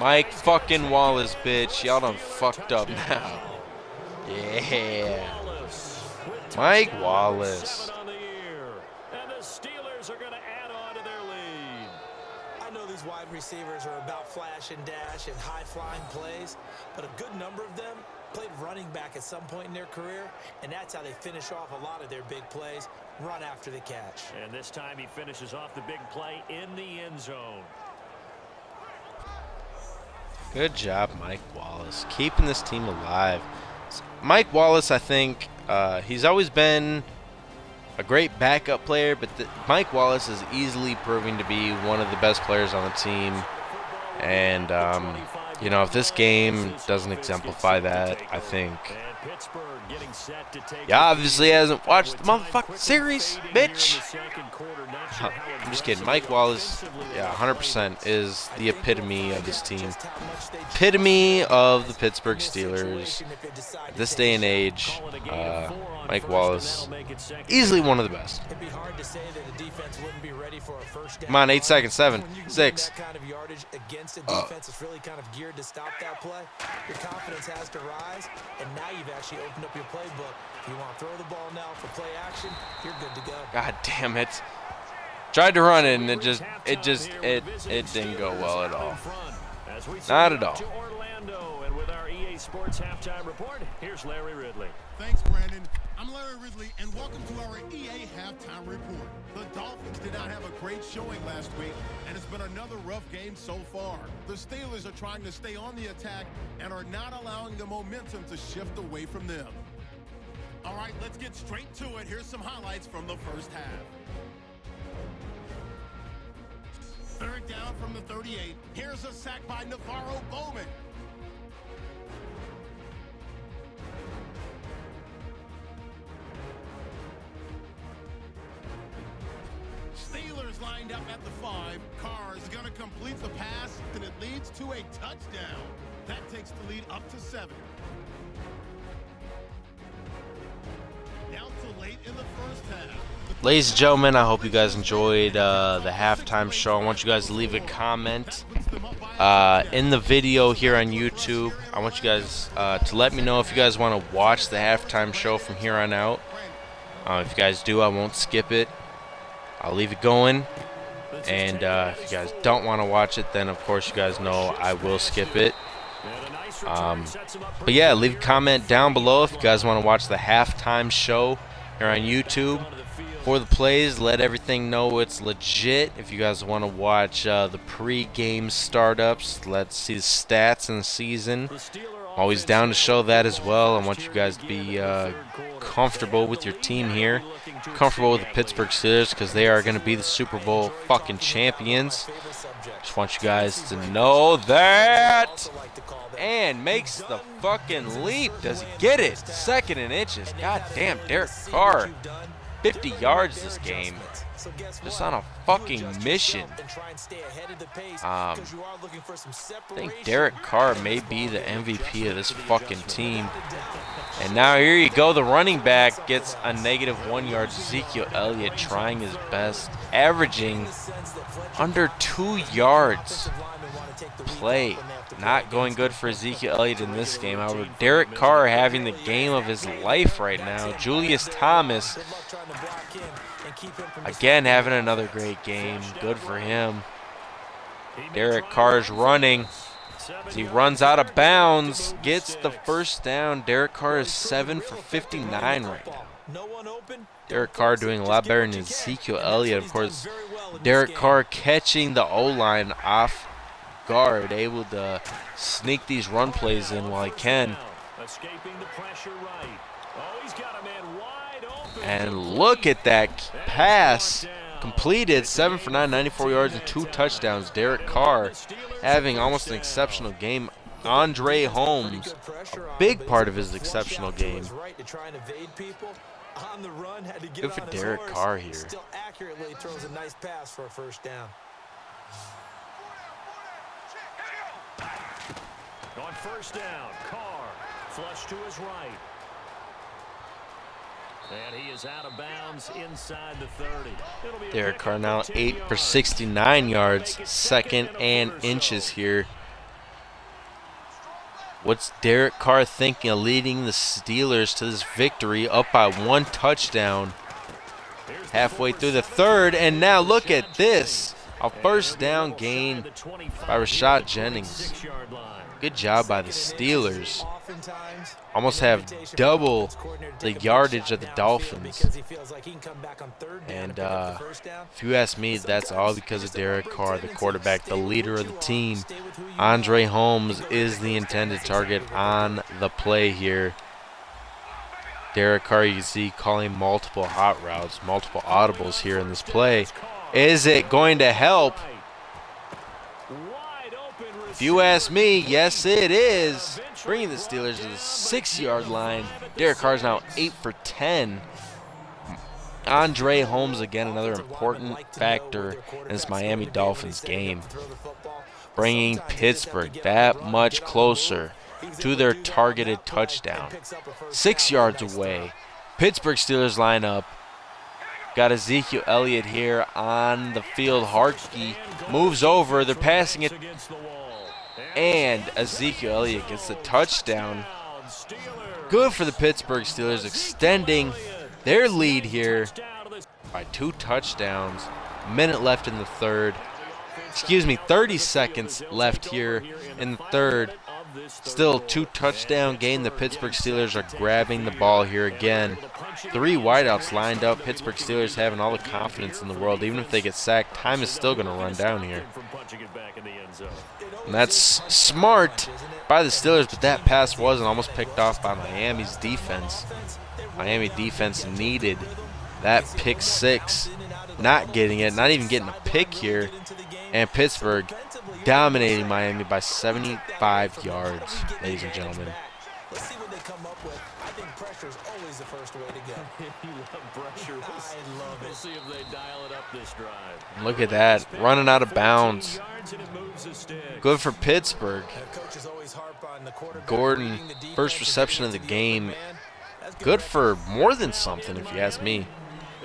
Mike fucking Wallace, bitch. Y'all done fucked up now. Yeah. Mike Wallace. Wide receivers are about flash and dash and high-flying plays, but a good number of them played running back at some point in their career, and that's how they finish off a lot of their big plays, run after the catch. And this time he finishes off the big play in the end zone. Good job, Mike Wallace, keeping this team alive. Mike Wallace, I think, he's always been a great backup player, but Mike Wallace is easily proving to be one of the best players on the team. And, you know, if this game doesn't exemplify that, I think. Yeah, obviously hasn't watched the motherfucking series, bitch. I'm just kidding. Mike Wallace, yeah, 100% is the epitome of this team. Epitome of the Pittsburgh Steelers. This day and age, Mike Wallace, easily one of the best. It'd be hard to say that a defense wouldn't be ready for a first down. Come on, 8 seconds, 7, When you can 6. get that kind of yardage against a defense that's really kind of geared to stop that play, your confidence has to rise, and now you've actually opened up your playbook. If you want to throw the ball now for play action, you're good to go. God damn it. Tried to run it and it didn't go well at all. Not at all. And with our EA Sports halftime report, here's Larry Ridley. Thanks, Brandon. I'm Larry Ridley, and welcome to our EA Halftime Report. The Dolphins did not have a great showing last week, and it's been another rough game so far. The Steelers are trying to stay on the attack and are not allowing the momentum to shift away from them. All right, let's get straight to it. Here's some highlights from the first half. Third down from the 38. Here's a sack by Navarro Bowman. Steelers lined up at the 5. Carr is going to complete the pass, and it leads to a touchdown. That takes the lead up to 7. Now to late in the first half. Ladies and gentlemen, I hope you guys enjoyed the halftime show. I want you guys to leave a comment in the video here on YouTube. I want you guys to let me know if you guys want to watch the halftime show from here on out. If you guys do, I won't skip it. I'll leave it going. And if you guys don't want to watch it, then of course you guys know I will skip it. But yeah, leave a comment down below if you guys want to watch the halftime show here on YouTube. For the plays, let everything know it's legit. If you guys want to watch the pre-game startups, let's see the stats in the season. I'm always down to show that as well. I want you guys to be comfortable with your team here. Comfortable with the Pittsburgh Steelers because they are going to be the Super Bowl fucking champions. Just want you guys to know that. And makes the fucking leap. Does he get it? 2nd and inches. God damn, Derek Carr. 50 yards this game. Just on a fucking mission. I think Derek Carr may be the MVP of this fucking team. And now here you go. The running back gets a -1 yard. Ezekiel Elliott trying his best. Averaging under 2 yards play. Not going good for Ezekiel Elliott in this game. However, Derek Carr having the game of his life right now. Julius Thomas, again, having another great game. Good for him. Derek Carr's running. As he runs out of bounds, gets the first down. Derek Carr is 7 for 59 right now. Derek Carr doing a lot better than Ezekiel Elliott. Of course, Derek Carr catching the O-line off guard, able to sneak these run plays in while he can. And look at that pass completed. 7 for 9, 94 yards and 2 touchdowns. Derek Carr having almost an exceptional game. Andre Holmes, a big part of his exceptional game. Good for Derek Carr here. Still accurately throws a nice pass for a first down. On first down, Carr flush to his right. And he is out of bounds inside the 30. Derek Carr now 8 for 69 yards, 2nd and inches here. What's Derek Carr thinking of leading the Steelers to this victory up by 1 touchdown? Halfway through the 3rd, and now look at this. A first down gain by Rashad Jennings. Good job by the Steelers. Almost have double the yardage of the Dolphins. And if you ask me, that's all because of Derek Carr, the quarterback, the leader of the team. Andre Holmes is the intended target on the play here. Derek Carr, you can see, calling multiple hot routes, multiple audibles here in this play. Is it going to help? If you ask me, yes it is. Bringing the Steelers to the 6-yard line. Derek Carr's now 8 for 10. Andre Holmes, again, another important factor in this Miami Dolphins game. Bringing Pittsburgh that much closer to their targeted touchdown. 6 yards away. Pittsburgh Steelers line up. Got Ezekiel Elliott here on the field. Hartke moves over. They're passing it. And Ezekiel Elliott gets the touchdown. Good for the Pittsburgh Steelers, extending their lead here by 2 touchdowns. Minute left in the third. 30 seconds left here in the third. Still 2 touchdown game. The Pittsburgh Steelers are grabbing the ball here again. 3 wideouts lined up. Pittsburgh Steelers having all the confidence in the world. Even if they get sacked, time is still going to run down here. And that's smart by the Steelers, but that pass wasn't, almost picked off by Miami's defense. Miami defense needed that pick 6. Not getting it, not even getting a pick here. And Pittsburgh dominating Miami by 75 yards, ladies and gentlemen. Let's see what they come up with. I think pressure is always the first way to go. You love pressure. I love it. We'll see if they dial it up this drive. Look at that, running out of bounds. Good for Pittsburgh. Gordon, first reception of the game. Good for more than something, if you ask me.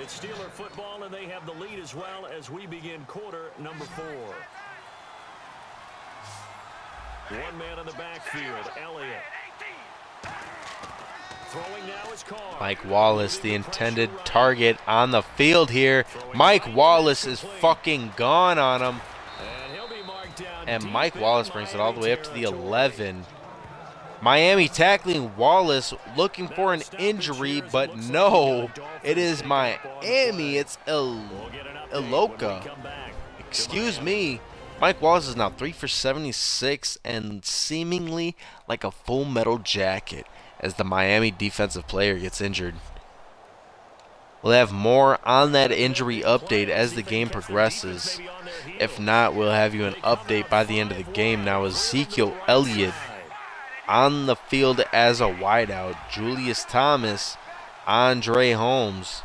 It's Steeler football, and they have the lead as well as we begin quarter number 4. One man in the backfield, Elliott. Throwing now is Carr. Mike Wallace, the intended target on the field here. Mike Wallace is fucking gone on him. And Mike Wallace brings it all the way up to the 11. Miami tackling Wallace, looking for an injury, but no, it is Miami. It's Iloka. Excuse me. Mike Wallace is now 3 for 76 and seemingly like a Full Metal Jacket as the Miami defensive player gets injured. We'll have more on that injury update as the game progresses. If not, we'll have you an update by the end of the game. Now Ezekiel Elliott on the field as a wideout. Julius Thomas, Andre Holmes,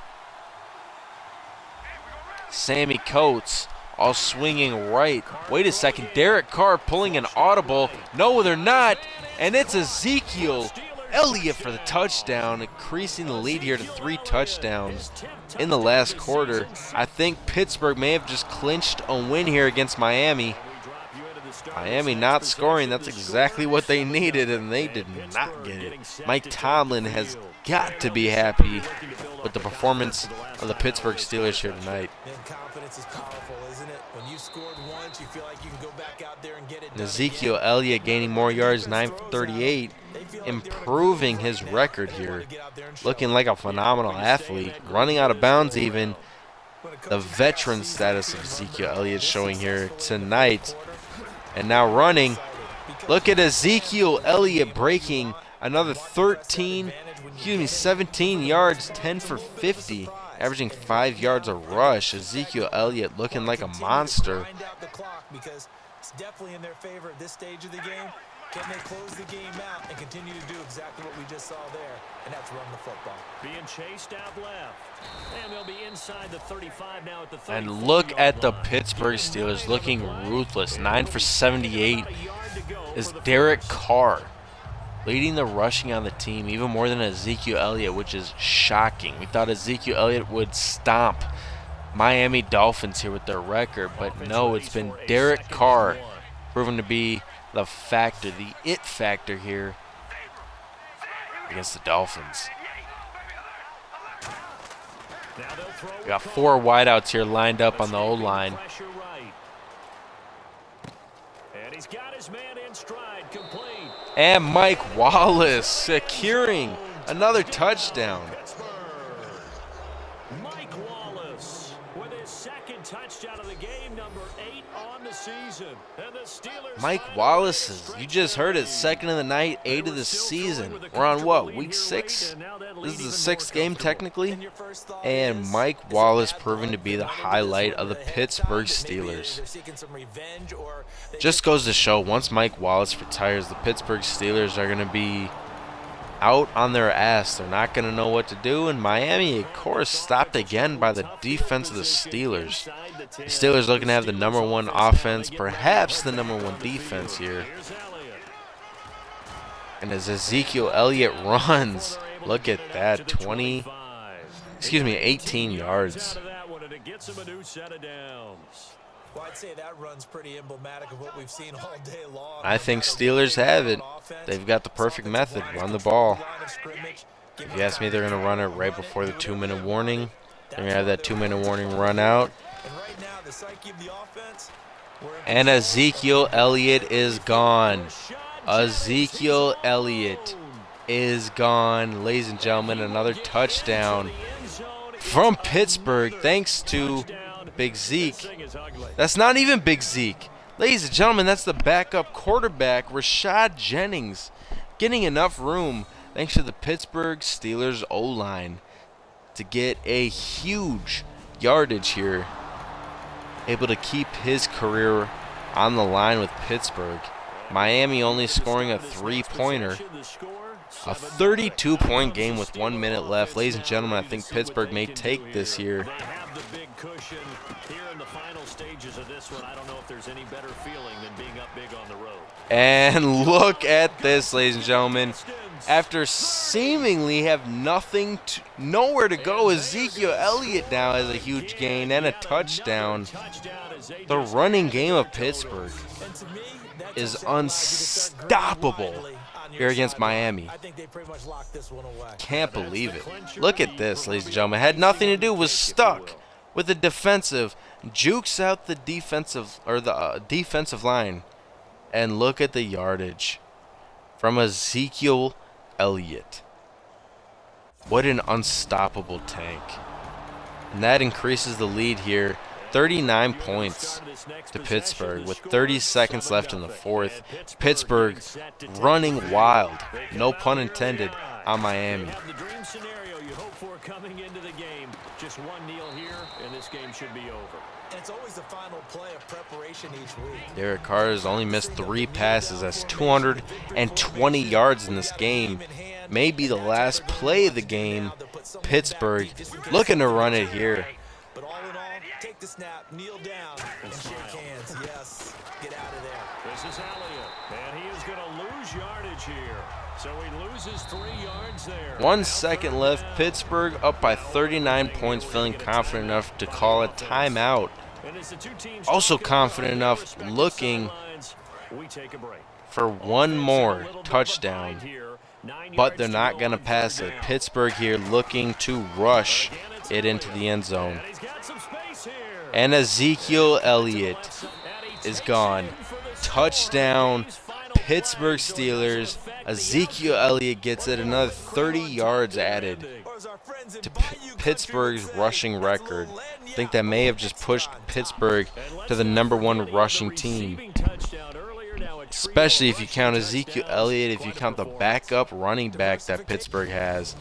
Sammy Coates, all swinging right. Wait a second, Derek Carr pulling an audible. No, they're not. And it's Ezekiel Elliott for the touchdown, increasing the lead here to 3 touchdowns in the last quarter. I think Pittsburgh may have just clinched a win here against Miami. Miami not scoring, that's exactly what they needed, and they did not get it. Mike Tomlin has got to be happy with the performance of the Pittsburgh Steelers here tonight. Confidence is powerful, isn't it? When you scored once, you feel like you can go back out there and get it done. Ezekiel Elliott gaining more yards, 9 for 38, improving his record here. Looking like a phenomenal athlete, running out of bounds even. The veteran status of Ezekiel Elliott showing here tonight. And now running. Look at Ezekiel Elliott breaking another 17 yards, 10 for 50, averaging 5 yards a rush. Ezekiel Elliott looking like a monster. Because it's definitely in their favor at this stage of the game. Can they close the game out and continue to do exactly what we just saw there? And that's run the football. Being chased out left. And they'll be inside the 35 now at the 30. And look at the Pittsburgh Steelers looking ruthless. 9 for 78 is Derek Carr, leading the rushing on the team, even more than Ezekiel Elliott, which is shocking. We thought Ezekiel Elliott would stomp Miami Dolphins here with their record, but no, it's been Derek Carr proven to be the factor, the it factor here against the Dolphins. We got 4 wideouts here lined up on the O-line. And he's got his man in stride, complete. And Mike Wallace securing another touchdown. Mike Wallace with his second touchdown of the game, number 8 on the season. And the Steelers. Mike Wallace is, you just heard it, second of the night, 8 of the season. We're on what, week 6? This is the 6th game technically. And Mike Wallace proving to be the highlight of the Pittsburgh Steelers. Just goes to show, once Mike Wallace retires, the Pittsburgh Steelers are going to be out on their ass. They're not going to know what to do. And Miami, of course, stopped again by the defense of the Steelers. The Steelers looking to have the #1 offense, perhaps the #1 defense here. And as Ezekiel Elliott runs, look at that, 20 excuse me, 18 yards. Well, I'd say that run's pretty emblematic of what we've seen all day long. I think Steelers have it. They've got the perfect method. Run the ball. If you ask me, they're going to run it right before the 2-minute warning. They're going to have that 2-minute warning run out. And Ezekiel Elliott is gone. Ezekiel Elliott is gone. Ladies and gentlemen, another touchdown from Pittsburgh thanks to Big Zeke. That's not even Big Zeke. Ladies and gentlemen, that's the backup quarterback, Rashad Jennings, getting enough room thanks to the Pittsburgh Steelers O-line to get a huge yardage here. Able to keep his career on the line with Pittsburgh. Miami only scoring a 3-pointer. A 32-point game with 1 minute left. Ladies and gentlemen, I think Pittsburgh may take this here. They have the big cushion here in the final stages of this one. I don't know if there's any better feeling than being up big on the road. And look at this, ladies and gentlemen. After seemingly have nowhere to go, Ezekiel Elliott now has a huge gain and a touchdown. The running game of Pittsburgh is unstoppable here against Miami. Can't believe it. Look at this, ladies and gentlemen. Had nothing to do, was stuck with the defensive, jukes out the defensive defensive line, and look at the yardage from Ezekiel Elliott. What an unstoppable tank. And that increases the lead here. 39 points to Pittsburgh with 30 seconds left in the fourth. Pittsburgh running wild, no pun intended, on Miami. The dream scenario you hope for coming into the game. Just one kneel here, and this game should be over. And it's always the final play of preparation each week. Derek Carr has only missed 3 passes. That's 220 yards in this game. Maybe the last play of the game. Pittsburgh looking to run it here. But all in all, take the snap, kneel down, and shake hands. Yes, get out of there. This is Elliott, and he is going to lose yardage here. So he loses 3 yards there. 1 second left. Pittsburgh up by 39 points, feeling confident enough to call a timeout. Also confident enough, looking for one more touchdown. But they're not going to pass it. Pittsburgh here looking to rush it into the end zone. And Ezekiel Elliott is gone. Touchdown, Pittsburgh Steelers. Ezekiel Elliott gets it, another 30 yards added to Pittsburgh's rushing record. I think that may have just pushed Pittsburgh to the #1 rushing team. Especially if you count Ezekiel Elliott, if you count the backup running back that Pittsburgh has.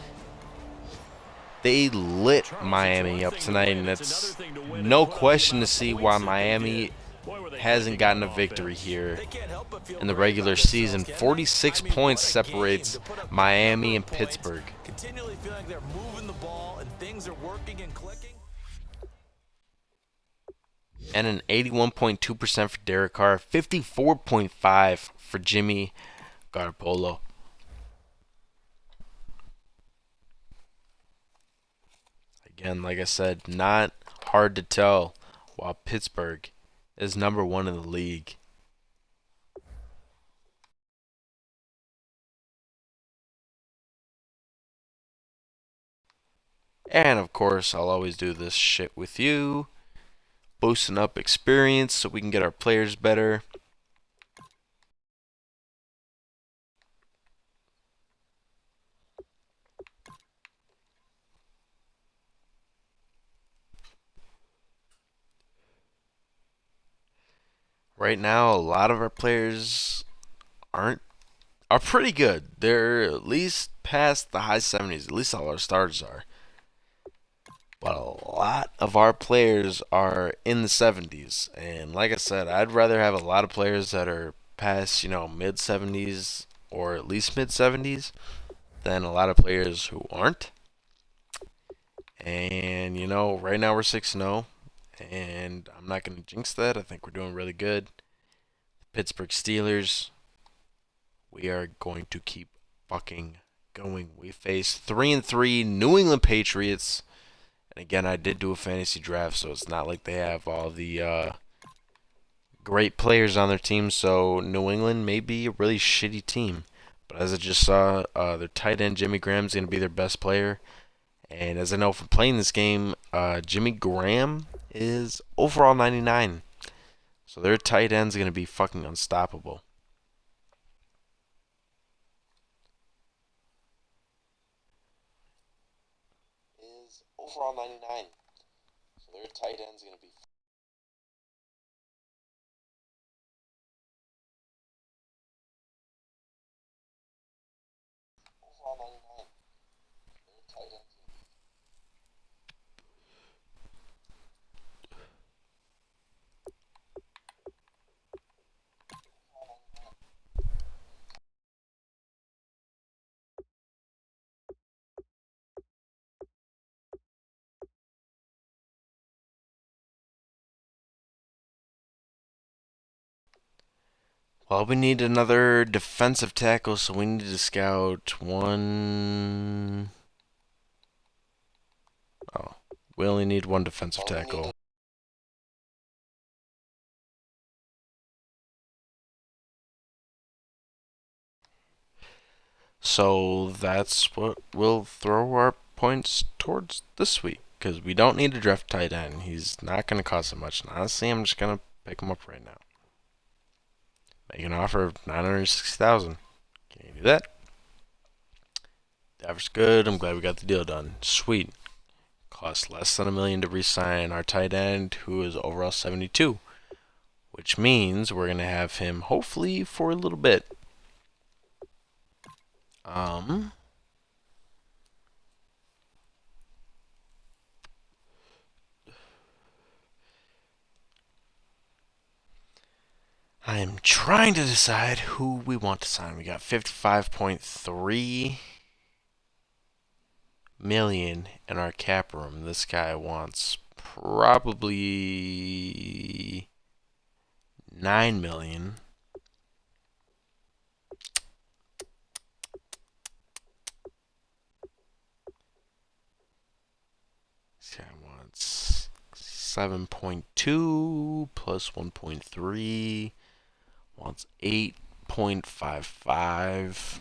They lit Miami up tonight, and it's no question to see why Miami hasn't gotten a victory here in the regular season. 46 points separates Miami and Pittsburgh. Continually feel like they're moving the ball and things are working and clicking. And an 81.2% for Derek Carr, 54.5% for Jimmy Garoppolo. Again, like I said, not hard to tell while Pittsburgh is #1 in the league. And of course, I'll always do this shit with you, boosting up experience so we can get our players better. Right now, a lot of our players are pretty good. They're at least past the high 70s. At least all our starters are. But a lot of our players are in the 70s. And like I said, I'd rather have a lot of players that are past, mid 70s or at least mid 70s than a lot of players who aren't. And, right now we're 6-0. And I'm not going to jinx that. I think we're doing really good. The Pittsburgh Steelers, we are going to keep fucking going. We face 3-3 New England Patriots And again, I did do a fantasy draft, so it's not like they have all the great players on their team. So New England may be a really shitty team. But as I just saw, their tight end Jimmy Graham's going to be their best player. And as I know from playing this game, Jimmy Graham is overall 99. So their tight end's going to be fucking unstoppable. Is overall 99. So their tight end's going to be overall 99. Their tight end's going to be well, we need another defensive tackle, so we need to scout one. Oh, we only need one defensive tackle. So that's what we'll throw our points towards this week, because we don't need to draft tight end. He's not going to cost that much. And honestly, I'm just going to pick him up right now. Make an offer of $960,000. Can you do that? The offer's good. I'm glad we got the deal done. Sweet. Cost less than $1 million to re-sign our tight end, who is overall 72, which means we're gonna have him hopefully for a little bit. I'm trying to decide who we want to sign. We got 55.3 million in our cap room. This guy wants probably 9 million. This guy wants 7.2 plus 1.3. Wants 8.55.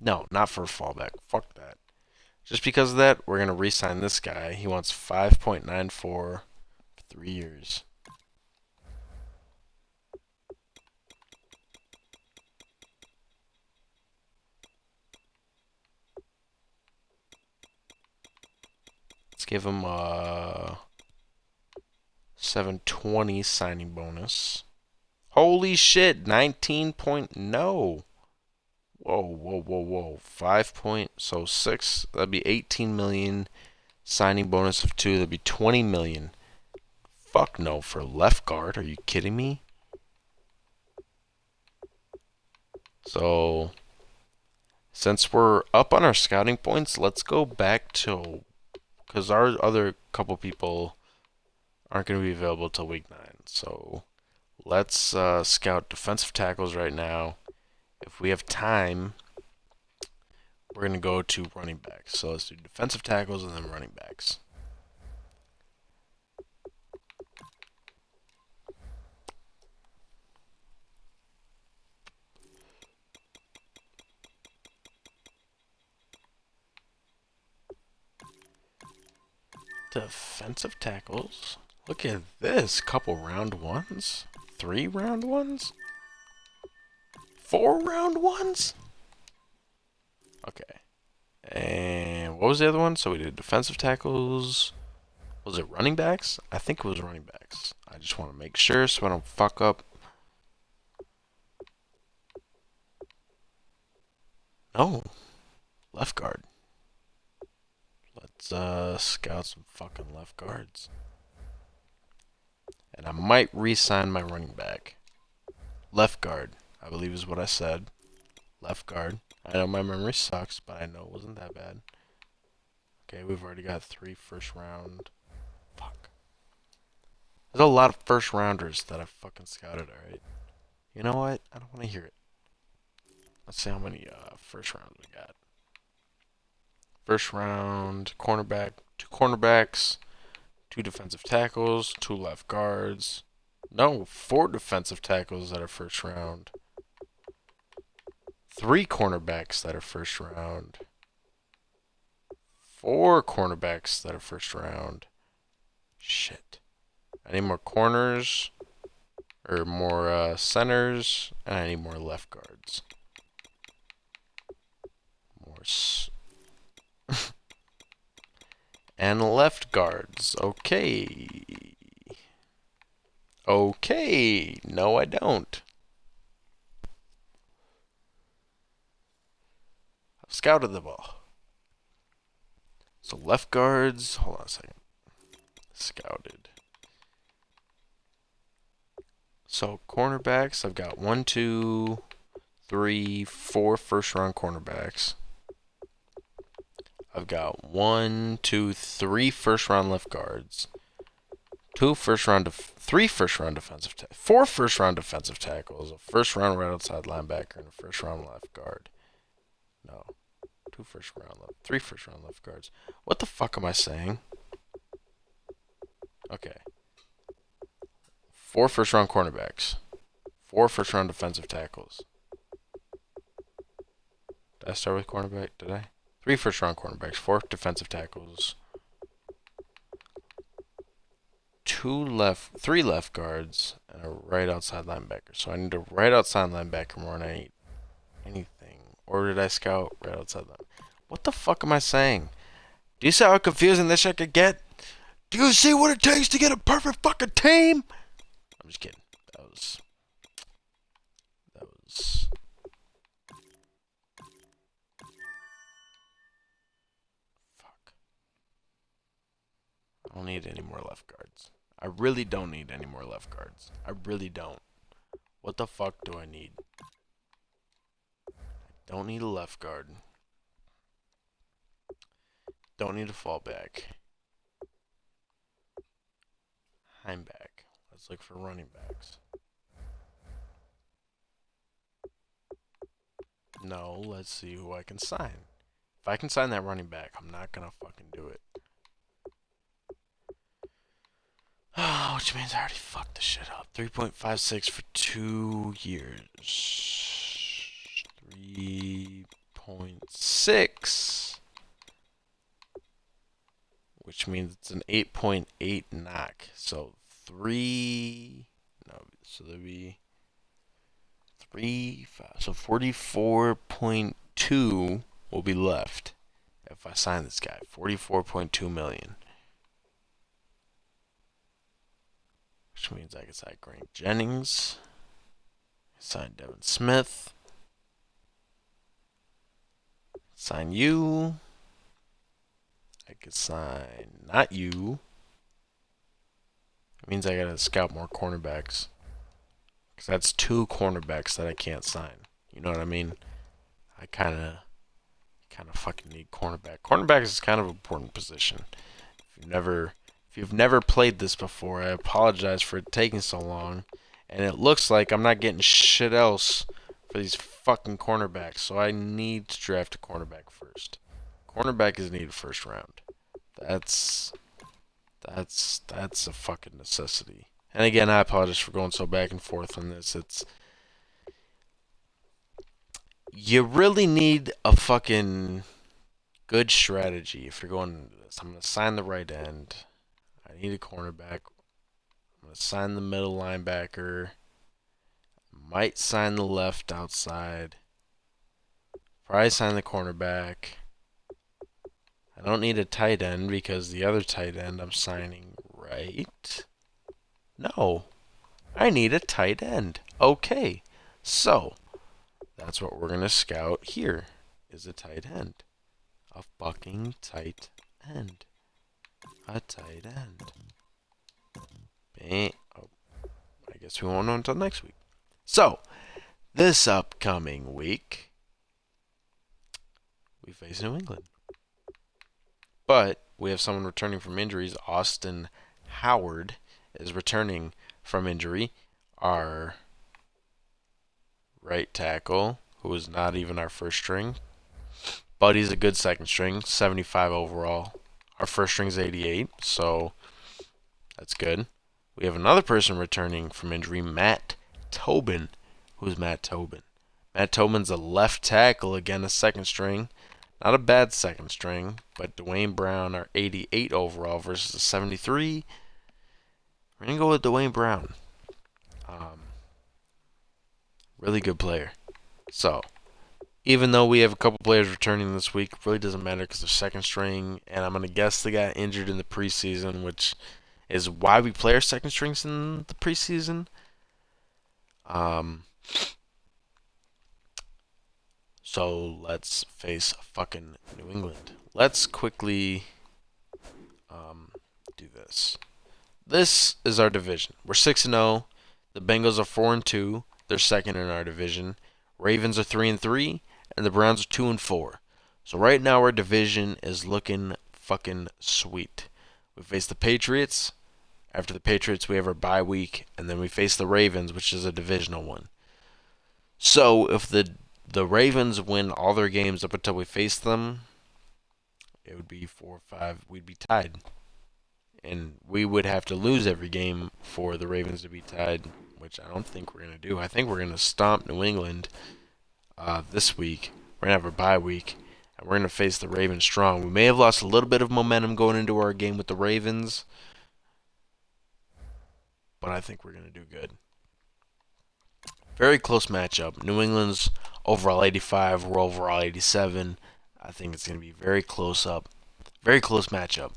No, not for a fallback. Fuck that. Just because of that, we're going to re-sign this guy. He wants 5.94 for 3 years. Let's give him a 720 signing bonus. Holy shit, 19 point, no. Whoa. 5 point, so 6, that'd be 18 million. Signing bonus of 2, that'd be 20 million. Fuck no, for left guard, are you kidding me? So, since we're up on our scouting points, let's go back to, because our other couple people aren't going to be available till week 9. So, let's scout defensive tackles right now. If we have time, we're going to go to running backs. So let's do defensive tackles and then running backs. Defensive tackles. Look at this. Couple round ones. 3 round ones. 4 round ones. Okay. And what was the other one? So we did defensive tackles. Was it running backs? I think it was running backs. I just want to make sure so I don't fuck up. No. Left guard. Let's scout some fucking left guards. And I might re-sign my running back. Left guard, I believe is what I said. Left guard. I know my memory sucks, but I know it wasn't that bad. Okay, we've already got 3 first round. Fuck. There's a lot of first rounders that I fucking scouted, alright? You know what? I don't want to hear it. Let's see how many first rounds we got. First round cornerback, 2 cornerbacks, 2 defensive tackles, 2 left guards. No, 4 defensive tackles that are first round. 3 cornerbacks that are first round. 4 cornerbacks that are first round. Shit. I need more corners, or more centers, and I need more left guards. And left guards. Okay. Okay. No, I don't. I've scouted the ball. So left guards. Hold on a second. Scouted. So cornerbacks. I've got 1, 2, 3, 4 first round cornerbacks. I've got 1, 2, 3 first round left guards. 3 first round defensive 4 first round defensive tackles, a first round right outside linebacker, and a first round left guard. No. 3 first round left guards. What the fuck am I saying? Okay. 4 first round cornerbacks. 4 first round defensive tackles. Did I start with cornerback? Did I? 3 first round cornerbacks, 4 defensive tackles. 3 left guards, and a right outside linebacker. So I need a right outside linebacker more than I need anything. Or did I scout right outside linebacker? What the fuck am I saying? Do you see how confusing this shit could get? Do you see what it takes to get a perfect fucking team? I'm just kidding. That was... Fuck. I don't need any more left guards. I really don't need any more left guards. I really don't. What the fuck do I need? I don't need a left guard. Don't need a fallback. I'm back. Let's look for running backs. No, let's see who I can sign. If I can sign that running back, I'm not gonna fucking do it. Oh, which means I already fucked this shit up. 3.56 for 2 years. 3.6. Which means it's an 8.8 knock. So 3. No, so there'd be 3, 5. So 44.2 will be left if I sign this guy. 44.2 million. Which means I can sign Grant Jennings, sign Devin Smith, sign you. I could sign not you. It means I gotta scout more cornerbacks. Because that's 2 cornerbacks that I can't sign. You know what I mean? I kinda fucking need cornerback. Cornerback is kind of an important position. If you've never played this before, I apologize for it taking so long. And it looks like I'm not getting shit else for these fucking cornerbacks. So I need to draft a cornerback first. Cornerback is needed first round. That's a fucking necessity. And again, I apologize for going so back and forth on this. You really need a fucking good strategy if you're going into this. I'm going to sign the right end. I need a cornerback. I'm going to sign the middle linebacker. Might sign the left outside. Probably sign the cornerback. I don't need a tight end because the other tight end I'm signing right. No. I need a tight end. Okay. So, that's what we're going to scout here, is a tight end. A fucking tight end. A tight end. Bang. Oh, I guess we won't know until next week. So, this upcoming week, we face New England. But we have someone returning from injuries. Austin Howard is returning from injury. Our right tackle, who is not even our first string. Buddy's a good second string, 75 overall. Our first string's 88, so that's good. We have another person returning from injury, Matt Tobin. Who's Matt Tobin? Matt Tobin's a left tackle, again a second string. Not a bad second string, but Dwayne Brown, our 88 overall versus a 73. We're going to go with Dwayne Brown. Really good player. So, even though we have a couple players returning this week, it really doesn't matter because they're second string, and I'm going to guess they got injured in the preseason, which is why we play our second strings in the preseason. So let's face fucking New England. Let's quickly do this. This is our division. We're 6-0. The Bengals are 4-2. They're second in our division. Ravens are 3-3, and the Browns are 2-4. So right now our division is looking fucking sweet. We face the Patriots. After the Patriots, we have our bye week, and then we face the Ravens, which is a divisional one. So if the Ravens win all their games up until we face them, it would be 4-5. We'd be tied. And we would have to lose every game for the Ravens to be tied, which I don't think we're going to do. I think we're going to stomp New England this week. We're going to have a bye week, and we're going to face the Ravens strong. We may have lost a little bit of momentum going into our game with the Ravens, but I think we're going to do good. Very close matchup. New England's overall 85, we're overall 87. I think it's going to be very close up. Very close matchup.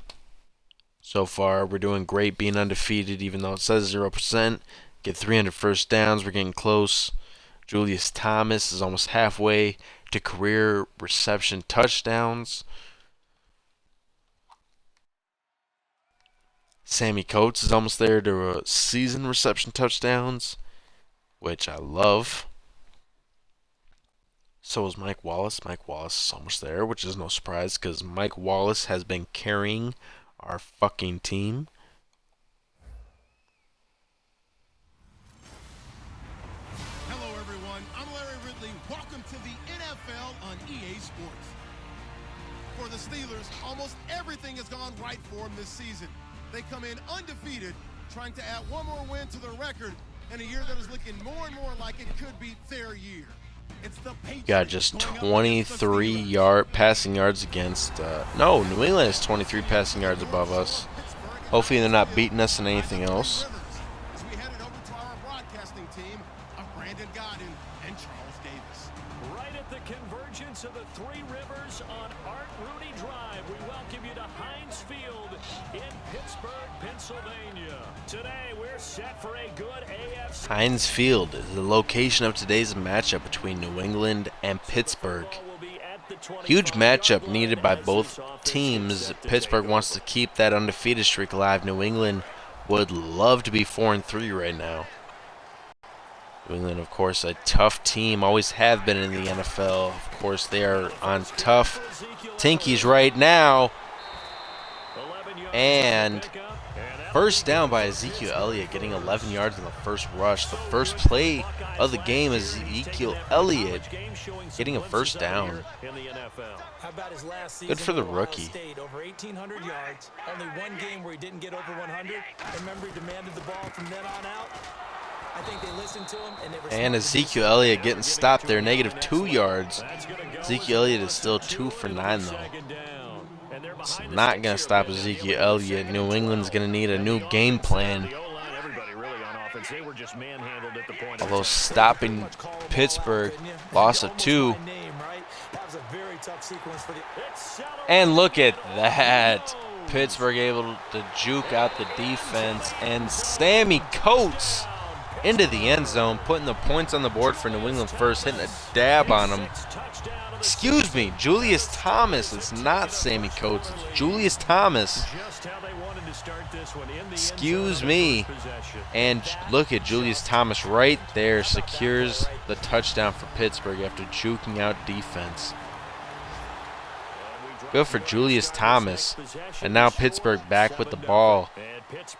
So far, we're doing great being undefeated, even though it says 0%. Get 300 first downs. We're getting close. Julius Thomas is almost halfway to career reception touchdowns. Sammy Coates is almost there to season reception touchdowns, which I love. So is Mike Wallace. Mike Wallace is almost there, which is no surprise because Mike Wallace has been carrying our fucking team. Hello, everyone. I'm Larry Ridley. Welcome to the NFL on EA Sports. For the Steelers, almost everything has gone right for them this season. They come in undefeated, trying to add one more win to their record in a year that is looking more and more like it could be their year. It's the Patriots. Got just 23 passing yards against. No, New England has 23 passing yards above us. Hopefully they're not beating us in anything else. As we headed over to our broadcasting team of Brandon Godden and Charles Davis. Right at the convergence of the Three Rivers on Art Rooney Drive, we welcome you to Heinz Field in Pittsburgh, Pennsylvania. Today, we're set for a good AFC. Heinz Field is the location of today's matchup between New England and Pittsburgh. Huge matchup needed by both teams. Pittsburgh wants to keep that undefeated streak alive. New England would love to be 4-3 right now. New England, of course, a tough team, always have been in the NFL. Of course, they are on tough tinkies right now. And first down by Ezekiel Elliott, getting 11 yards in the first rush. The first play of the game is Ezekiel Elliott getting a first down. How about his last season? Good for the Ohio rookie. State, over 1,800 yards. Only one game where he didn't get over 100. Remember, he demanded the ball from then on out. I think they listened to him, and they And Ezekiel Elliott getting stopped there, -2 yards. Ezekiel Elliott is still 2 for 9 though. It's not going to stop Ezekiel Elliott. New England's going to need a new game plan. Although stopping Pittsburgh, loss of 2. And look at that. Pittsburgh able to juke out the defense. And Sammy Coates into the end zone, putting the points on the board for New England first, hitting a dab on him. Excuse me, Julius Thomas. It's not Sammy Coates. It's Julius Thomas. Excuse me. And look at Julius Thomas right there. Secures the touchdown for Pittsburgh after juking out defense. Good for Julius Thomas. And now Pittsburgh back with the ball.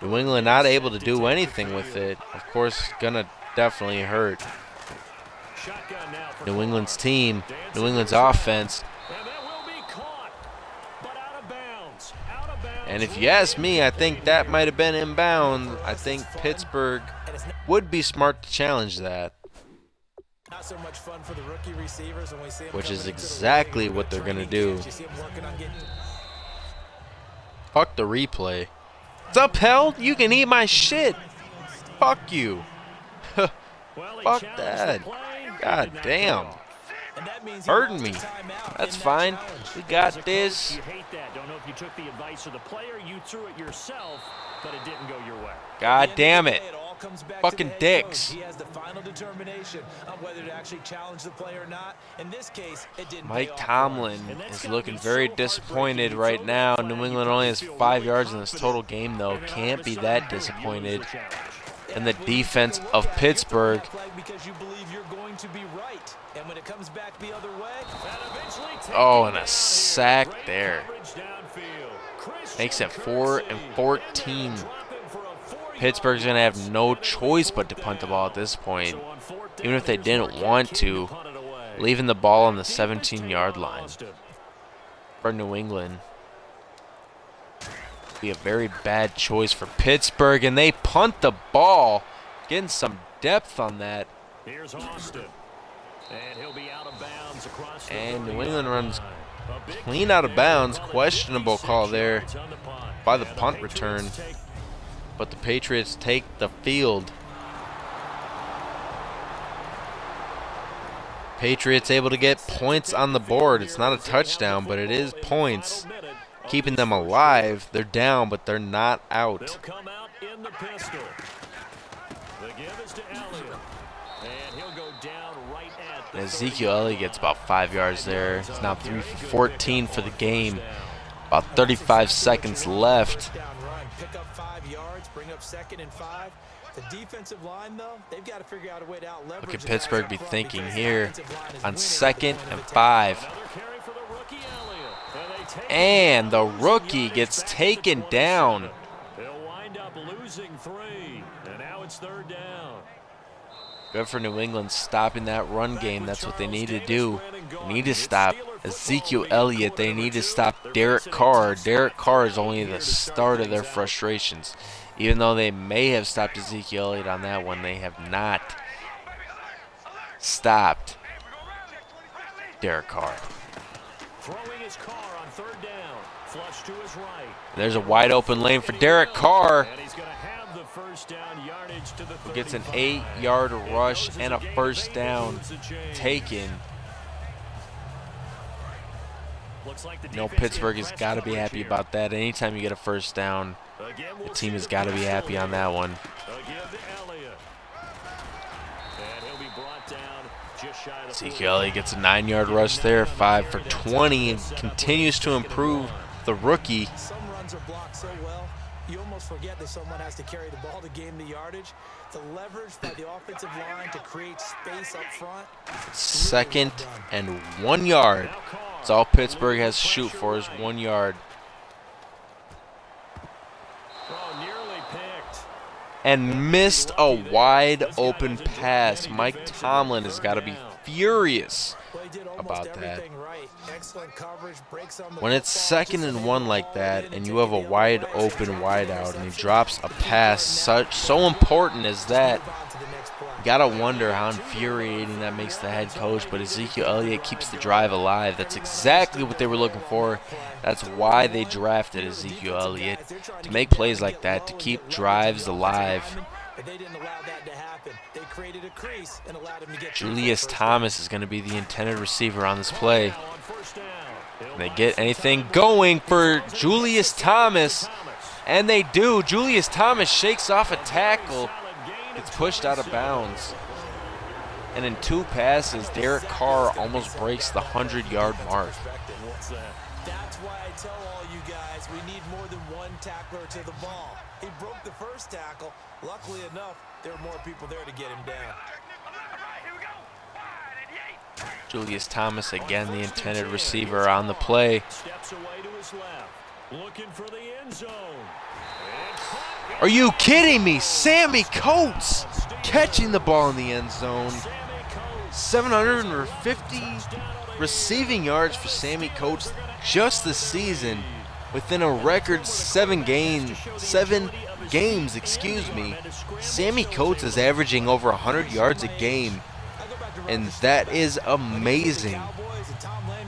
New England not able to do anything with it. Of course, gonna definitely hurt New England's team, New England's offense. And if you ask me, I think that might have been inbound. I think Pittsburgh would be smart to challenge that. Not so much fun for the rookie receivers when we see which is exactly what they're going to do. Fuck the replay. It's upheld? You can eat my shit. Fuck you. Fuck that. God damn. Hurting me. That's fine. We got this. You hate that. Don't know if you took the advice of the player, you threw it yourself, but it didn't go your way. God damn it. Fucking dicks. He has the final determination on whether to actually challenge the play or not. In this case, it didn't. Mike Tomlin is looking very disappointed right now. New England only has 5 yards in this total game, though. Can't be that disappointed. And the defense of Pittsburgh. Because you believe you're going to be right. And when it comes back the other way, oh, and a sack there. Makes it 4-14. Pittsburgh's going to have no choice but to punt the ball at this point, even if they didn't want to, leaving the ball on the 17-yard line for New England. Be a very bad choice for Pittsburgh, and they punt the ball, getting some depth on that. Here's Austin, and he'll be out of bounds across. And New England runs clean out of bounds. Questionable call there by the punt return. But the Patriots take the field. Patriots able to get points on the board. It's not a touchdown, but it is points. Keeping them alive. They're down, but they're not out. They'll come out in the pistol. The give is to Elliott. And he'll go down right at the Ezekiel Elliott gets about 5 yards there. It's now 3 for 14 for the game. About 35 seconds left. Pick up 5 yards, bring up 2nd and 5. The defensive line, though, they've got to figure out a way to out-leverage. What could Pittsburgh be thinking here on 2nd and 5? And the rookie gets taken down. They'll wind up losing 3, and now it's 3rd down. Good for New England stopping that run game. That's what they need to do. They need to stop Ezekiel Elliott. They need to stop Derek Carr. Derek Carr is only the start of their frustrations. Even though they may have stopped Ezekiel Elliott on that one, they have not stopped Derek Carr. Throwing his car on 3rd down. Flush to his right. There's a wide open lane for Derek Carr. And he's going to have the 1st down yardage to the 35. Who gets an 8-yard rush and a 1st down taken. Pittsburgh has got to be happy about that. Anytime you get a 1st down, the team has got to be happy on that one. Ezekiel Elliott gets a 9-yard rush there, 5 for 20, and continues to improve the rookie. Some runs are blocked so well, you almost forget that someone has to carry the ball to gain the yardage. The leverage by the offensive line to create space up front. 2nd and 1 yard. That's all Pittsburgh has to shoot for is 1 yard. Oh, nearly picked. And missed a wide open pass. Mike Tomlin has got to be furious about that. When it's 2nd and 1 like that and you have a wide open wideout and he drops a pass so important as that, you gotta wonder how infuriating that makes the head coach. But Ezekiel Elliott keeps the drive alive. That's exactly what they were looking for. That's why they drafted Ezekiel Elliott, to make plays like that, to keep drives alive. They didn't allow that to happen. They created a crease and allowed him to get. Julius Thomas is going to be the intended receiver on this play. Can they get anything going for Julius Thomas? And they do. Julius Thomas shakes off a tackle. Gets pushed out of bounds. And in 2 passes, Derek Carr almost breaks the 100-yard mark. That's why I tell all you guys we need more than one tackler to the ball. He broke the 1st tackle. Luckily enough, there were more people there to get him down. Julius Thomas, again, the intended receiver on the play. Steps away to his left. Looking for the end zone. Are you kidding me? Sammy Coates catching the ball in the end zone. 750 receiving yards for Sammy Coates just this season. Within a record 7 games, excuse me, Sammy Coates is averaging over 100 yards a game, and that is amazing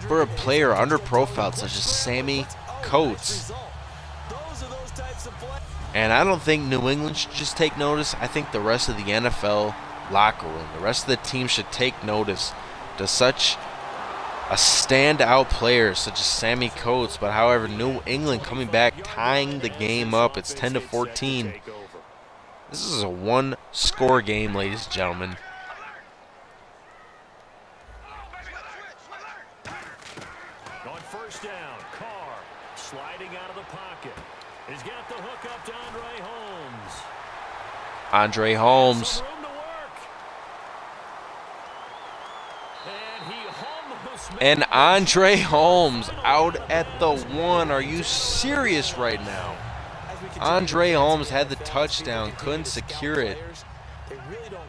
for a player underprofiled such as Sammy Coates. And I don't think New England should just take notice. I think the rest of the NFL locker room, the rest of the team should take notice to such a standout player such as Sammy Coates. But however, New England coming back, tying the game up. It's 10-14. This is a one-score game, ladies and gentlemen. On first down, Carr sliding out of the pocket. He's got the hook up to Andre Holmes. Andre Holmes. Some room to work. And he almost made And it. Andre Holmes out at the 1. Are you serious right now? Andre Holmes had the touchdown, couldn't secure it.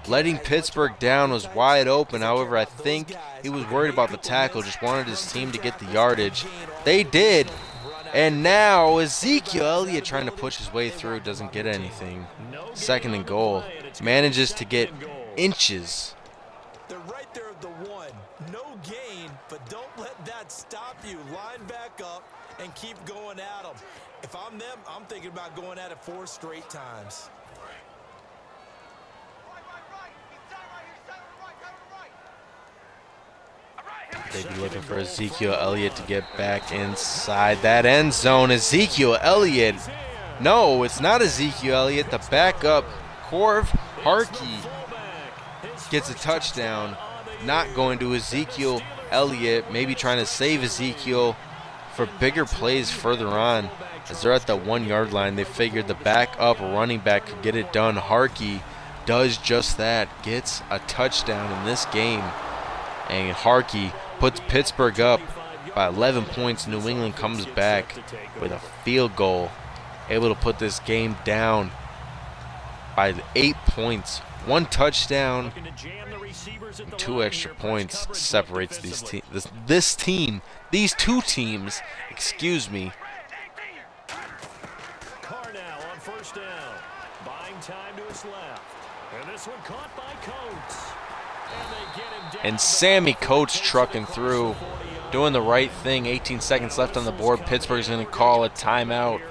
Letting Pittsburgh down was wide open. However, I think he was worried about the tackle, just wanted his team to get the yardage. They did. And now Ezekiel Elliott trying to push his way through, doesn't get anything. Second and goal. Manages to get inches. They're right there at the 1. No gain, but don't let that stop you. Line back up and keep going at them. If I'm them, I'm thinking about going at it 4 straight times. They'd be looking for Ezekiel Elliott to get back inside that end zone. Ezekiel Elliott. No, it's not Ezekiel Elliott. The backup, Corv Harkey, gets a touchdown. Not going to Ezekiel Elliott. Maybe trying to save Ezekiel for bigger plays further on. As they're at the 1-yard line, they figured the backup running back could get it done. Harkey does just that. Gets a touchdown in this game. And Harkey puts Pittsburgh up by 11 points. New England comes back with a field goal, able to put this game down by 8 points. 1 touchdown, and 2 extra points separates these these two teams, excuse me. Carr now on first down. Buying time to his left. And this one caught by Coates. And they get him down. And Sammy Coates trucking through, doing the right thing. 18 seconds left on the board. Pittsburgh's going to call a timeout.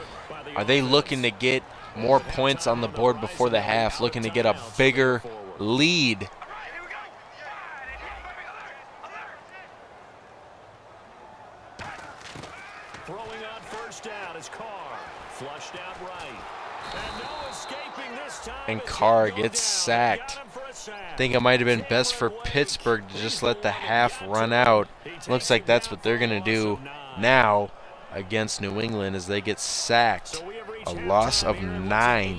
Are they looking to get more points on the board before the half? Looking to get a bigger lead? Throwing on first down is Carr. Flushed out right. And no escaping this time. And Carr gets sacked. I think it might have been best for Pittsburgh to just let the half run out. Looks like that's what they're going to do now against New England as they get sacked. A loss of 9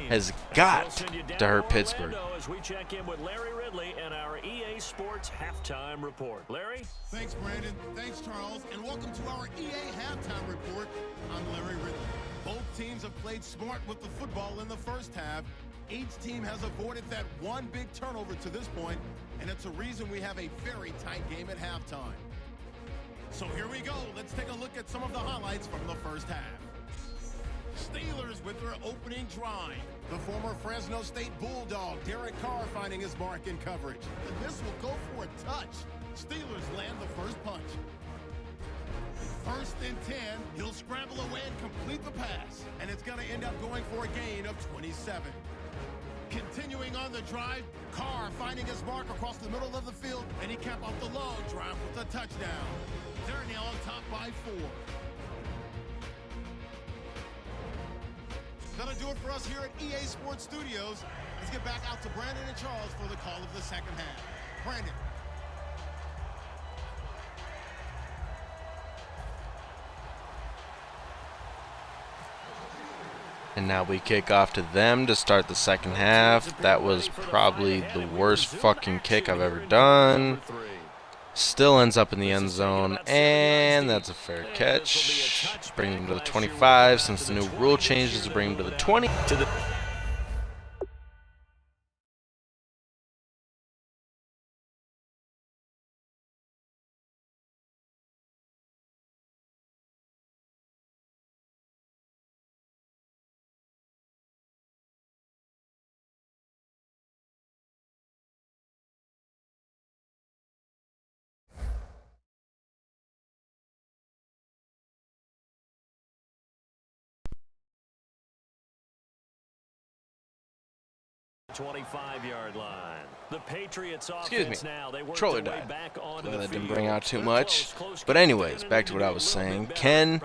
has got to hurt Pittsburgh. As we check in with Larry Ridley and our EA Sports halftime report. Larry? Thanks, Brandon. Thanks, Charles. And welcome to our EA Halftime Report. I'm Larry Ridley. Both teams have played smart with the football in the first half. Each team has avoided that one big turnover to this point, and it's a reason we have a very tight game at halftime. So here we go. Let's take a look at some of the highlights from the first half. Steelers with their opening drive. The former Fresno State Bulldog, Derek Carr, finding his mark in coverage. And this will go for a touch. Steelers land the first punch. First and 10, he'll scramble away and complete the pass. And it's going to end up going for a gain of 27. Continuing on the drive, Carr finding his mark across the middle of the field, and he capped off the long drive with a touchdown. They're now on top by 4. That'll do it for us here at EA Sports Studios. Let's get back out to Brandon and Charles for the call of the second half. Brandon. And now we kick off to them to start the second half. That was probably the worst fucking kick I've ever done. Still ends up in the end zone, and that's a fair catch. Bring him to the 25 since the new rule changes to bring him to the 20. 25-yard line. The Patriots Excuse me. offense now, they work Controller their way died. back onto Glad the that didn't field. bring out too They're much. close But game. anyways, back to what I was saying. Can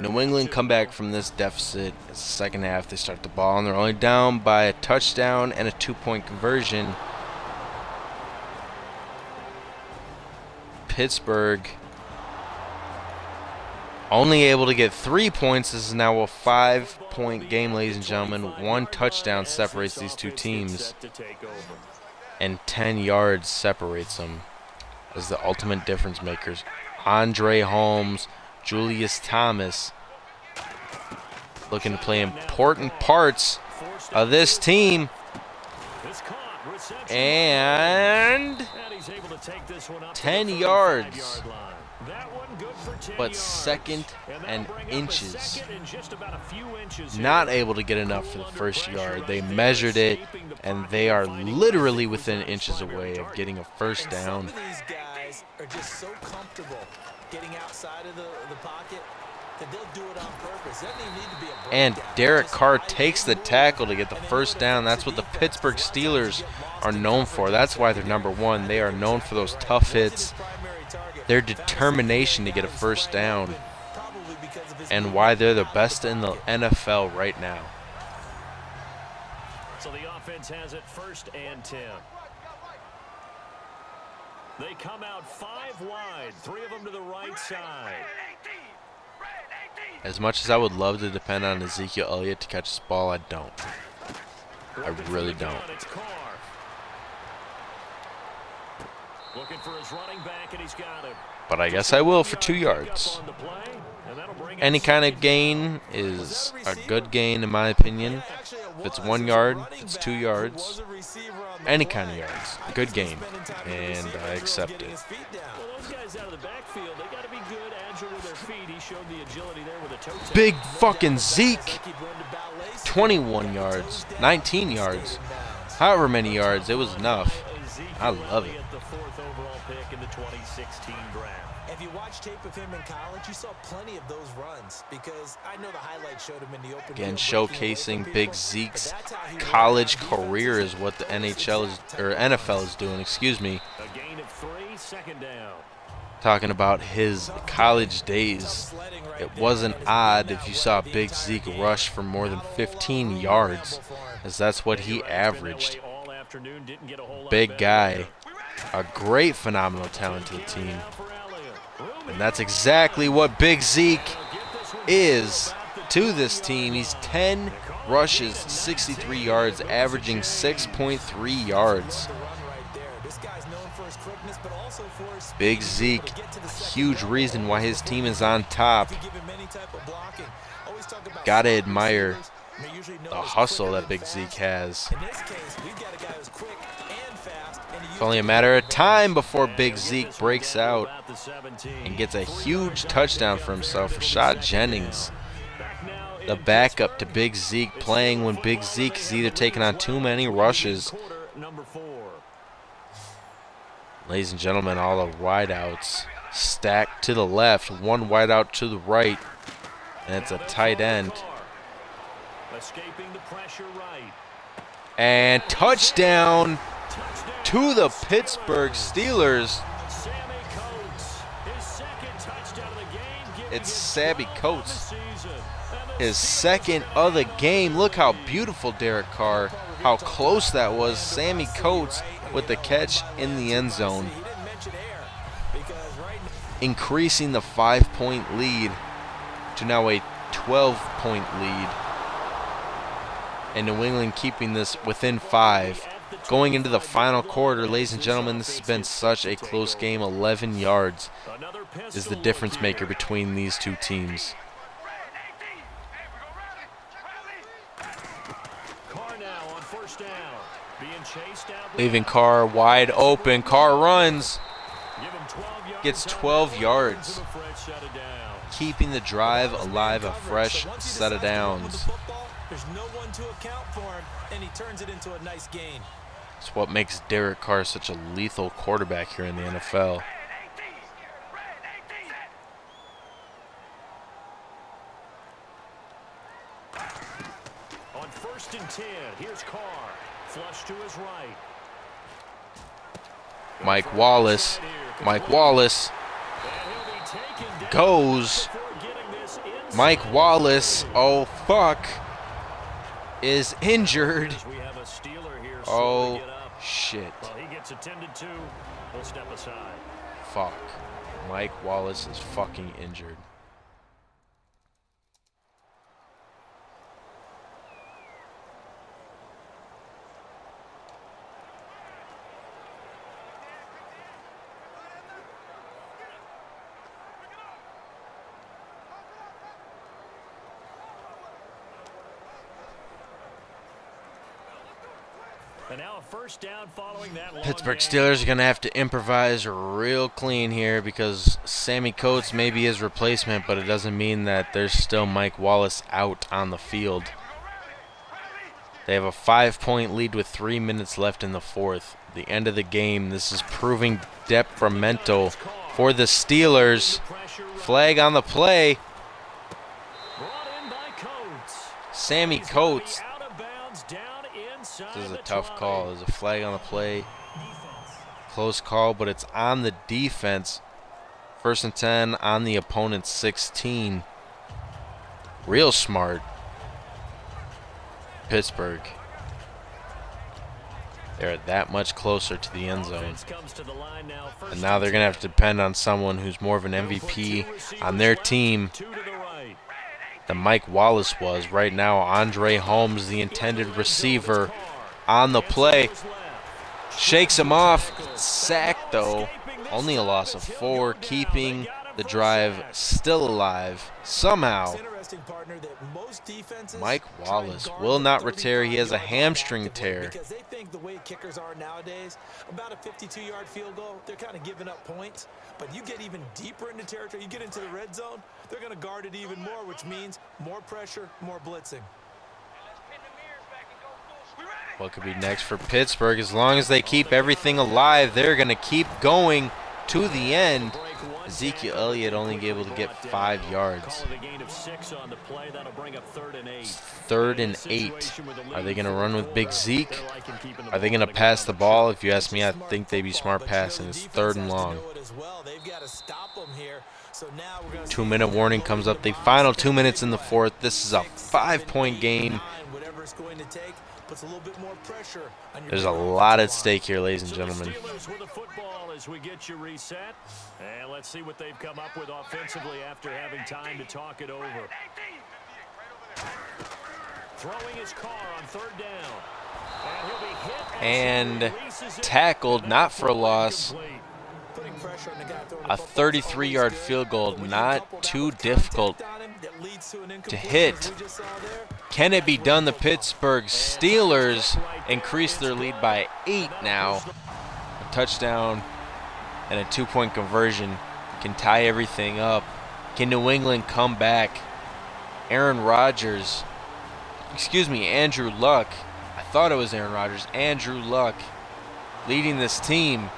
New England come back from this deficit? It's the second half. They start the ball, and they're only down by a touchdown and a 2-point conversion. Pittsburgh only able to get 3 points. This is now a 5-point game, ladies and gentlemen. 1 touchdown separates these two teams, and 10 yards separates them as the ultimate difference makers. Andre Holmes, Julius Thomas looking to play important parts of this team. And 10 yards. But second and inches. Not able to get enough for the first yard. They measured it, and they are literally within inches away of getting a first down. Some of these guys are just so comfortable getting outside of the pocket that they'll do it on purpose. Doesn't even need to be a breakdown. And Derek Carr takes the tackle to get the first down. That's what the Pittsburgh Steelers are known for. That's why they're number one. They are known for those tough hits, their determination to get a first down, and why they're the best in the NFL right now. So the offense has it 1st and 10. They come out 5 wide, 3 of them to the right side. As much as I would love to depend on Ezekiel Elliott to catch this ball, I don't. I really don't. Looking for his running back, and he's got him. But I guess I will for 2 yards. Any kind of gain is a good gain in my opinion. If it's 1 yard, if it's 2 yards, any kind of yards, good gain, and I accept it. Well, those guys out of the backfield, they got to be good, agile with their feet. He showed the agility there with a toe tap. Big fucking Zeke, 21 yards, 19 yards, however many yards, it was enough. I love it. The 4th overall pick in the 2016 draft. If you watch tape of him in college, you saw plenty of those runs because I know the highlights showed him in the open. Again, field, showcasing Big Zeke's college career is what the NHL is, or NFL is doing. Excuse me. A gain of 3, 2nd down. Talking about his college days, it wasn't odd if you saw Big Zeke rush for more than 15 yards, as that's what he averaged. Big guy, a great phenomenal talent to the team. And that's exactly what Big Zeke is to this team. He's 10 rushes, 63 yards, averaging 6.3 yards. Big Zeke, huge reason why his team is on top. Gotta admire the hustle that Big Zeke has. It's only a matter of time before Big Zeke breaks out and gets a huge touchdown for himself. Rashad Jennings, the backup to Big Zeke, playing when Big Zeke is either taking on too many rushes. Ladies and gentlemen, all the wideouts stacked to the left, 1 wideout to the right, and it's a tight end. And touchdown to the Pittsburgh Steelers. It's Sammy Coates, his 2nd of the game. Look how beautiful Derek Carr, how close that was. Sammy Coates with the catch in the end zone, increasing the 5-point lead to now a 12-point lead, and New England keeping this within 5. Going into the final quarter, ladies and gentlemen, this has been such a close game. 11 yards is the difference maker between these two teams. Leaving Carr wide open. Carr runs. Gets 12 yards. Keeping the drive alive, a fresh set of downs. There's no one to account for him, and he turns it into a nice gain. It's what makes Derek Carr such a lethal quarterback here in the NFL. On 1st and 10, here's Carr. flush to his right. Mike Wallace. Mike Wallace goes. Mike Wallace, oh fuck, is injured. Oh shit. He gets attended to. He'll step aside. Fuck. Mike Wallace is fucking injured. And now a first down following that long Pittsburgh gain. Steelers are going to have to improvise real clean here because Sammy Coates may be his replacement, but it doesn't mean that there's still Mike Wallace out on the field. They have a 5-point lead with 3 minutes left in the fourth. The end of the game. This is proving detrimental for the Steelers. Flag on the play. Brought in by Coates. Sammy Coates. Out of bounds, down inside This is a the tough 20. call. There's a flag on the play. Close call, but it's on the defense. 1st and 10 on the opponent's 16. Real smart. Pittsburgh. They're that much closer to the end zone. Offense comes to the line now. First And now they're going to have to depend on someone who's more of an MVP on their team two to the right. than Mike Wallace was. Right now, Andre Holmes, the intended receiver, on the play. Shakes him off. Sacked, though. Only a loss of 4, keeping the drive still alive. Somehow, Mike Wallace will not retire. He has a hamstring tear. Because they think the way kickers are nowadays, about a 52-yard field goal, they're kind of giving up points. But you get even deeper into territory, you get into the red zone, they're going to guard it even more, which means more pressure, more blitzing. What could be next for Pittsburgh? As long as they keep everything alive, they're going to keep going to the end. Ezekiel Elliott only able to get 5 yards. 3rd and 8. Are they going to run with Big Zeke? Are they going to pass the ball? If you ask me, I think they'd be smart passing. It's 3rd and long. 2-minute warning comes up. The final 2 minutes in the fourth. This is a 5-point game. There's a lot at stake here, ladies and gentlemen. As we get you reset, and let's see what they've come up with offensively after having time to talk it over. Throwing his car on 3rd down, and he'll be hit And tackled, not for a loss. A 33-yard field goal, not too difficult to hit. Can it be done? The Pittsburgh Steelers increase their lead by 8 now. A touchdown and a 2-point conversion can tie everything up. Can New England come back? Andrew Luck. I thought it was Aaron Rodgers. Andrew Luck leading this team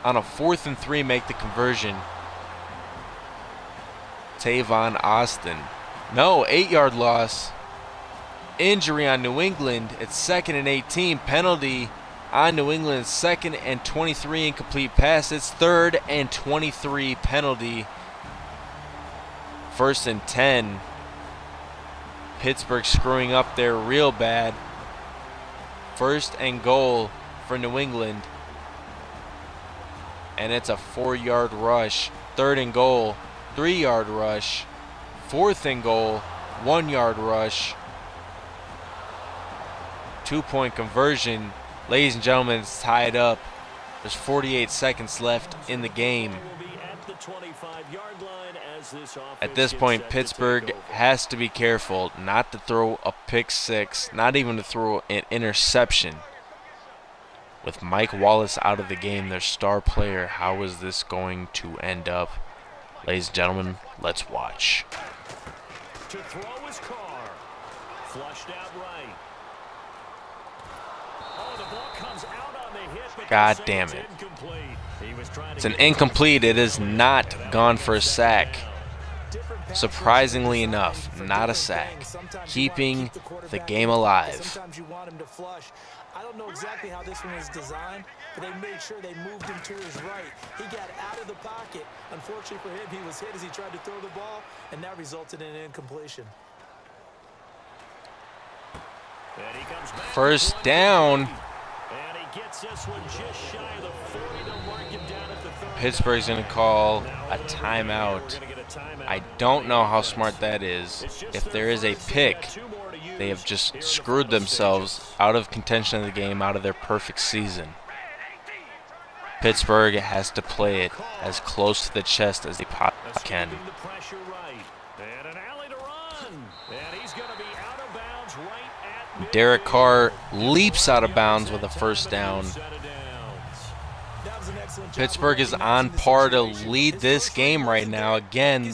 on a 4th and 3, make the conversion. Tavon Austin. No, 8-yard loss. Injury on New England. It's 2nd and 18. Penalty on New England. 2nd and 23, incomplete pass. It's 3rd and 23 penalty. 1st and 10. Pittsburgh screwing up there real bad. 1st and goal for New England. And it's a 4-yard rush. 3rd and goal, 3-yard rush. 4th and goal, 1-yard rush. 2-point conversion. Ladies and gentlemen, it's tied up. There's 48 seconds left in the game. At this point, Pittsburgh has to be careful not to throw a pick 6, not even to throw an interception. With Mike Wallace out of the game, their star player, how is this going to end up? Ladies and gentlemen, let's watch. To throw his car. Flushed out right. Oh, the ball comes out on the hit, but God damn it. It's an incomplete. It is not gone for a sack. Surprisingly enough, not a sack. Keeping the game alive. I don't know exactly how this one was designed, but they made sure they moved him to his right. He got out of the pocket. Unfortunately for him, he was hit as he tried to throw the ball, and that resulted in an incompletion. And he comes back. First down. And he gets this one just shy of the 40 to mark him down at the 30. Pittsburgh's going to call a timeout. I don't know how smart that is. If there is a pick, they have just screwed themselves out of contention of the game, out of their perfect season. Pittsburgh has to play it as close to the chest as they possibly can. Derek Carr leaps out of bounds with a first down. Pittsburgh is on par to lead this game right now. Again,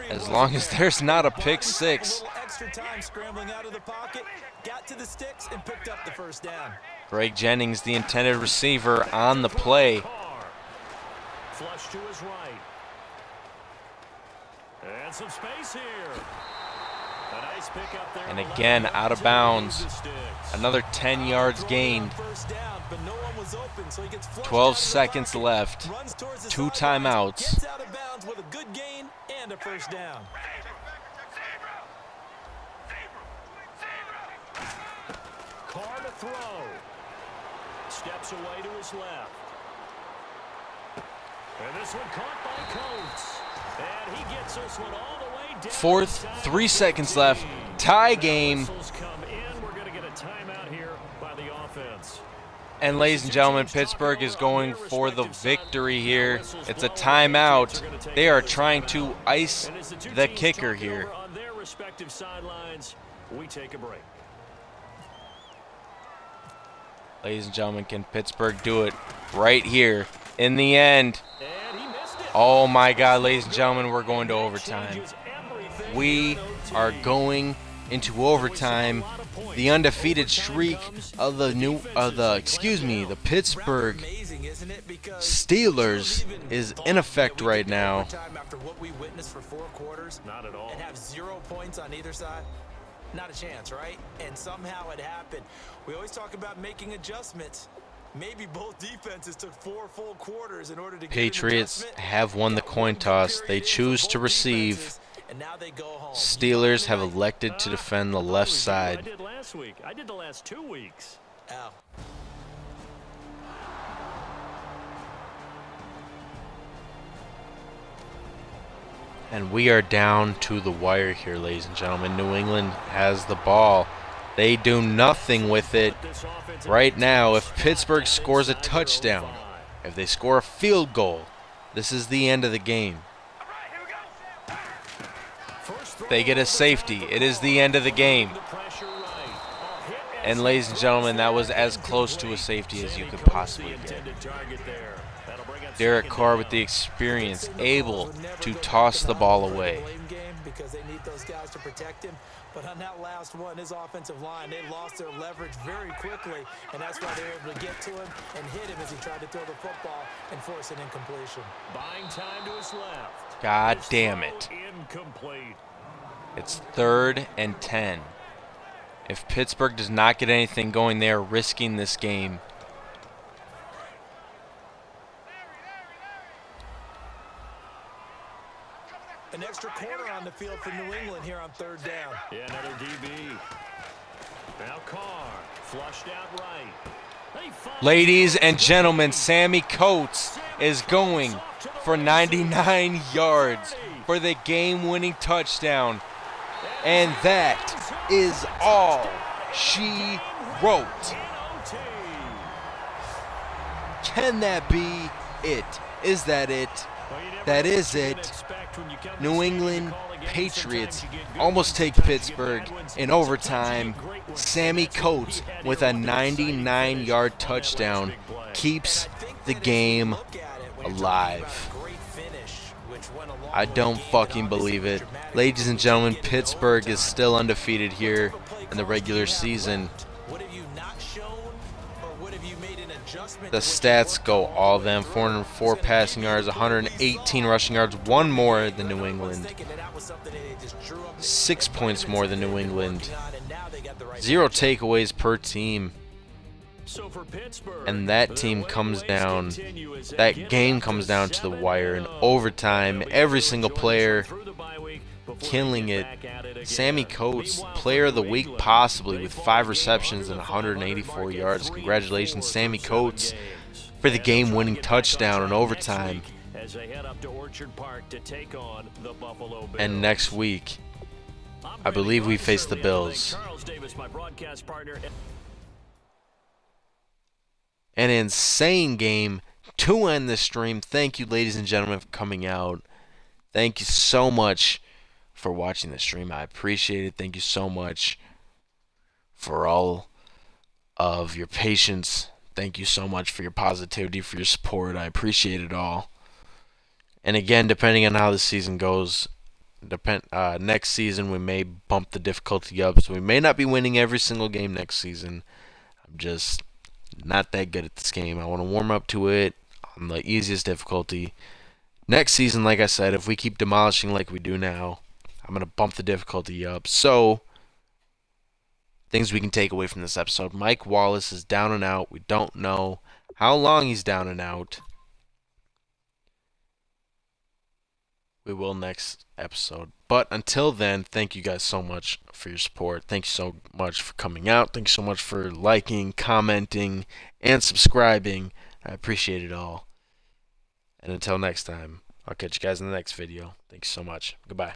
as long as there's not a pick six. Greg Jennings, the intended receiver, on the play. Flush to his right. And some space here. A nice pick up there. And again, out of bounds. Another 10 yards gained. 12 seconds left. 2 timeouts. Gets out of bounds with a good gain and a first down. Carr to throw. Steps away to his left. And this one caught by Coates. And he gets this one all the way down. Fourth, 3 seconds left. Tie game. Come in. We're going to get a timeout here by the offense. And ladies and gentlemen, Pittsburgh is going for the victory here. It's a timeout. They are trying to ice the kicker here. On their respective sidelines, we take a break. Ladies and gentlemen, can Pittsburgh do it right here in the end? Oh my God, ladies and gentlemen, we're going to overtime. We are going into overtime. The undefeated streak of the Pittsburgh Steelers is in effect right now. After what we witnessed for 4 quarters, Not at all. and have 0 points on either side, not a chance, right? And somehow it happened. We always talk about making adjustments. Maybe both defenses took 4 full quarters in order to get Patriots an adjustment. have won the coin toss. They choose to receive. And now they go home. Steelers have elected to defend the left I side. did last week. I did the last 2 weeks. Ow. And we are down to the wire here, ladies and gentlemen. New England has the ball. They do nothing with it right now. If Pittsburgh scores a touchdown, if they score a field goal, this is the end of the game. If they get a safety, it is the end of the game. And ladies and gentlemen, that was as close to a safety as you could possibly get. Derek Carr with the experience, able to toss the ball away. Because they need those guys to protect him. But on that last one, his offensive line, they lost their leverage very quickly, and that's why they were able to get to him and hit him as he tried to throw the football and force an incompletion. Buying time to his left. God damn it. Incomplete. It's 3rd and 10. If Pittsburgh does not get anything going, they are risking this game. An extra corner on the field for New England here on 3rd down. Yeah, another DB. Now Carr, flushed out right. Ladies and gentlemen, Sammy Coates is going for 99 yards for the game-winning touchdown. And that is all she wrote. Can that be it? Is that it? That is it. New England Patriots almost take Pittsburgh in overtime. Sammy Coates with a 99-yard touchdown keeps the game alive. I don't fucking believe it. Ladies and gentlemen, Pittsburgh is still undefeated here in the regular season. The stats go all of them. 404 passing yards, 118 rushing yards, 1 more than New England. 6 points more than New England. 0 takeaways per team. So for Pittsburgh, and that team comes down, that game comes down to the wire in overtime. Every single player killing it. Sammy Coates, player of the week possibly, with 5 receptions and 184 yards. Congratulations, Sammy Coates, for the game-winning touchdown in overtime. And next week, I believe we face the Bills. An insane game to end this stream. Thank you, ladies and gentlemen, for coming out. Thank you so much for watching the stream. I appreciate it. Thank you so much for all of your patience. Thank you so much for your positivity, for your support. I appreciate it all. And again, depending on how the season goes, next season we may bump the difficulty up, so we may not be winning every single game next season. I'm just not that good at this game. I want to warm up to it on the easiest difficulty. Next season, like I said, if we keep demolishing like we do now, I'm going to bump the difficulty up. So, things we can take away from this episode. Mike Wallace is down and out. We don't know how long he's down and out. We will next episode. But until then, thank you guys so much for your support. Thank you so much for coming out. Thank you so much for liking, commenting, and subscribing. I appreciate it all. And until next time, I'll catch you guys in the next video. Thank you so much. Goodbye.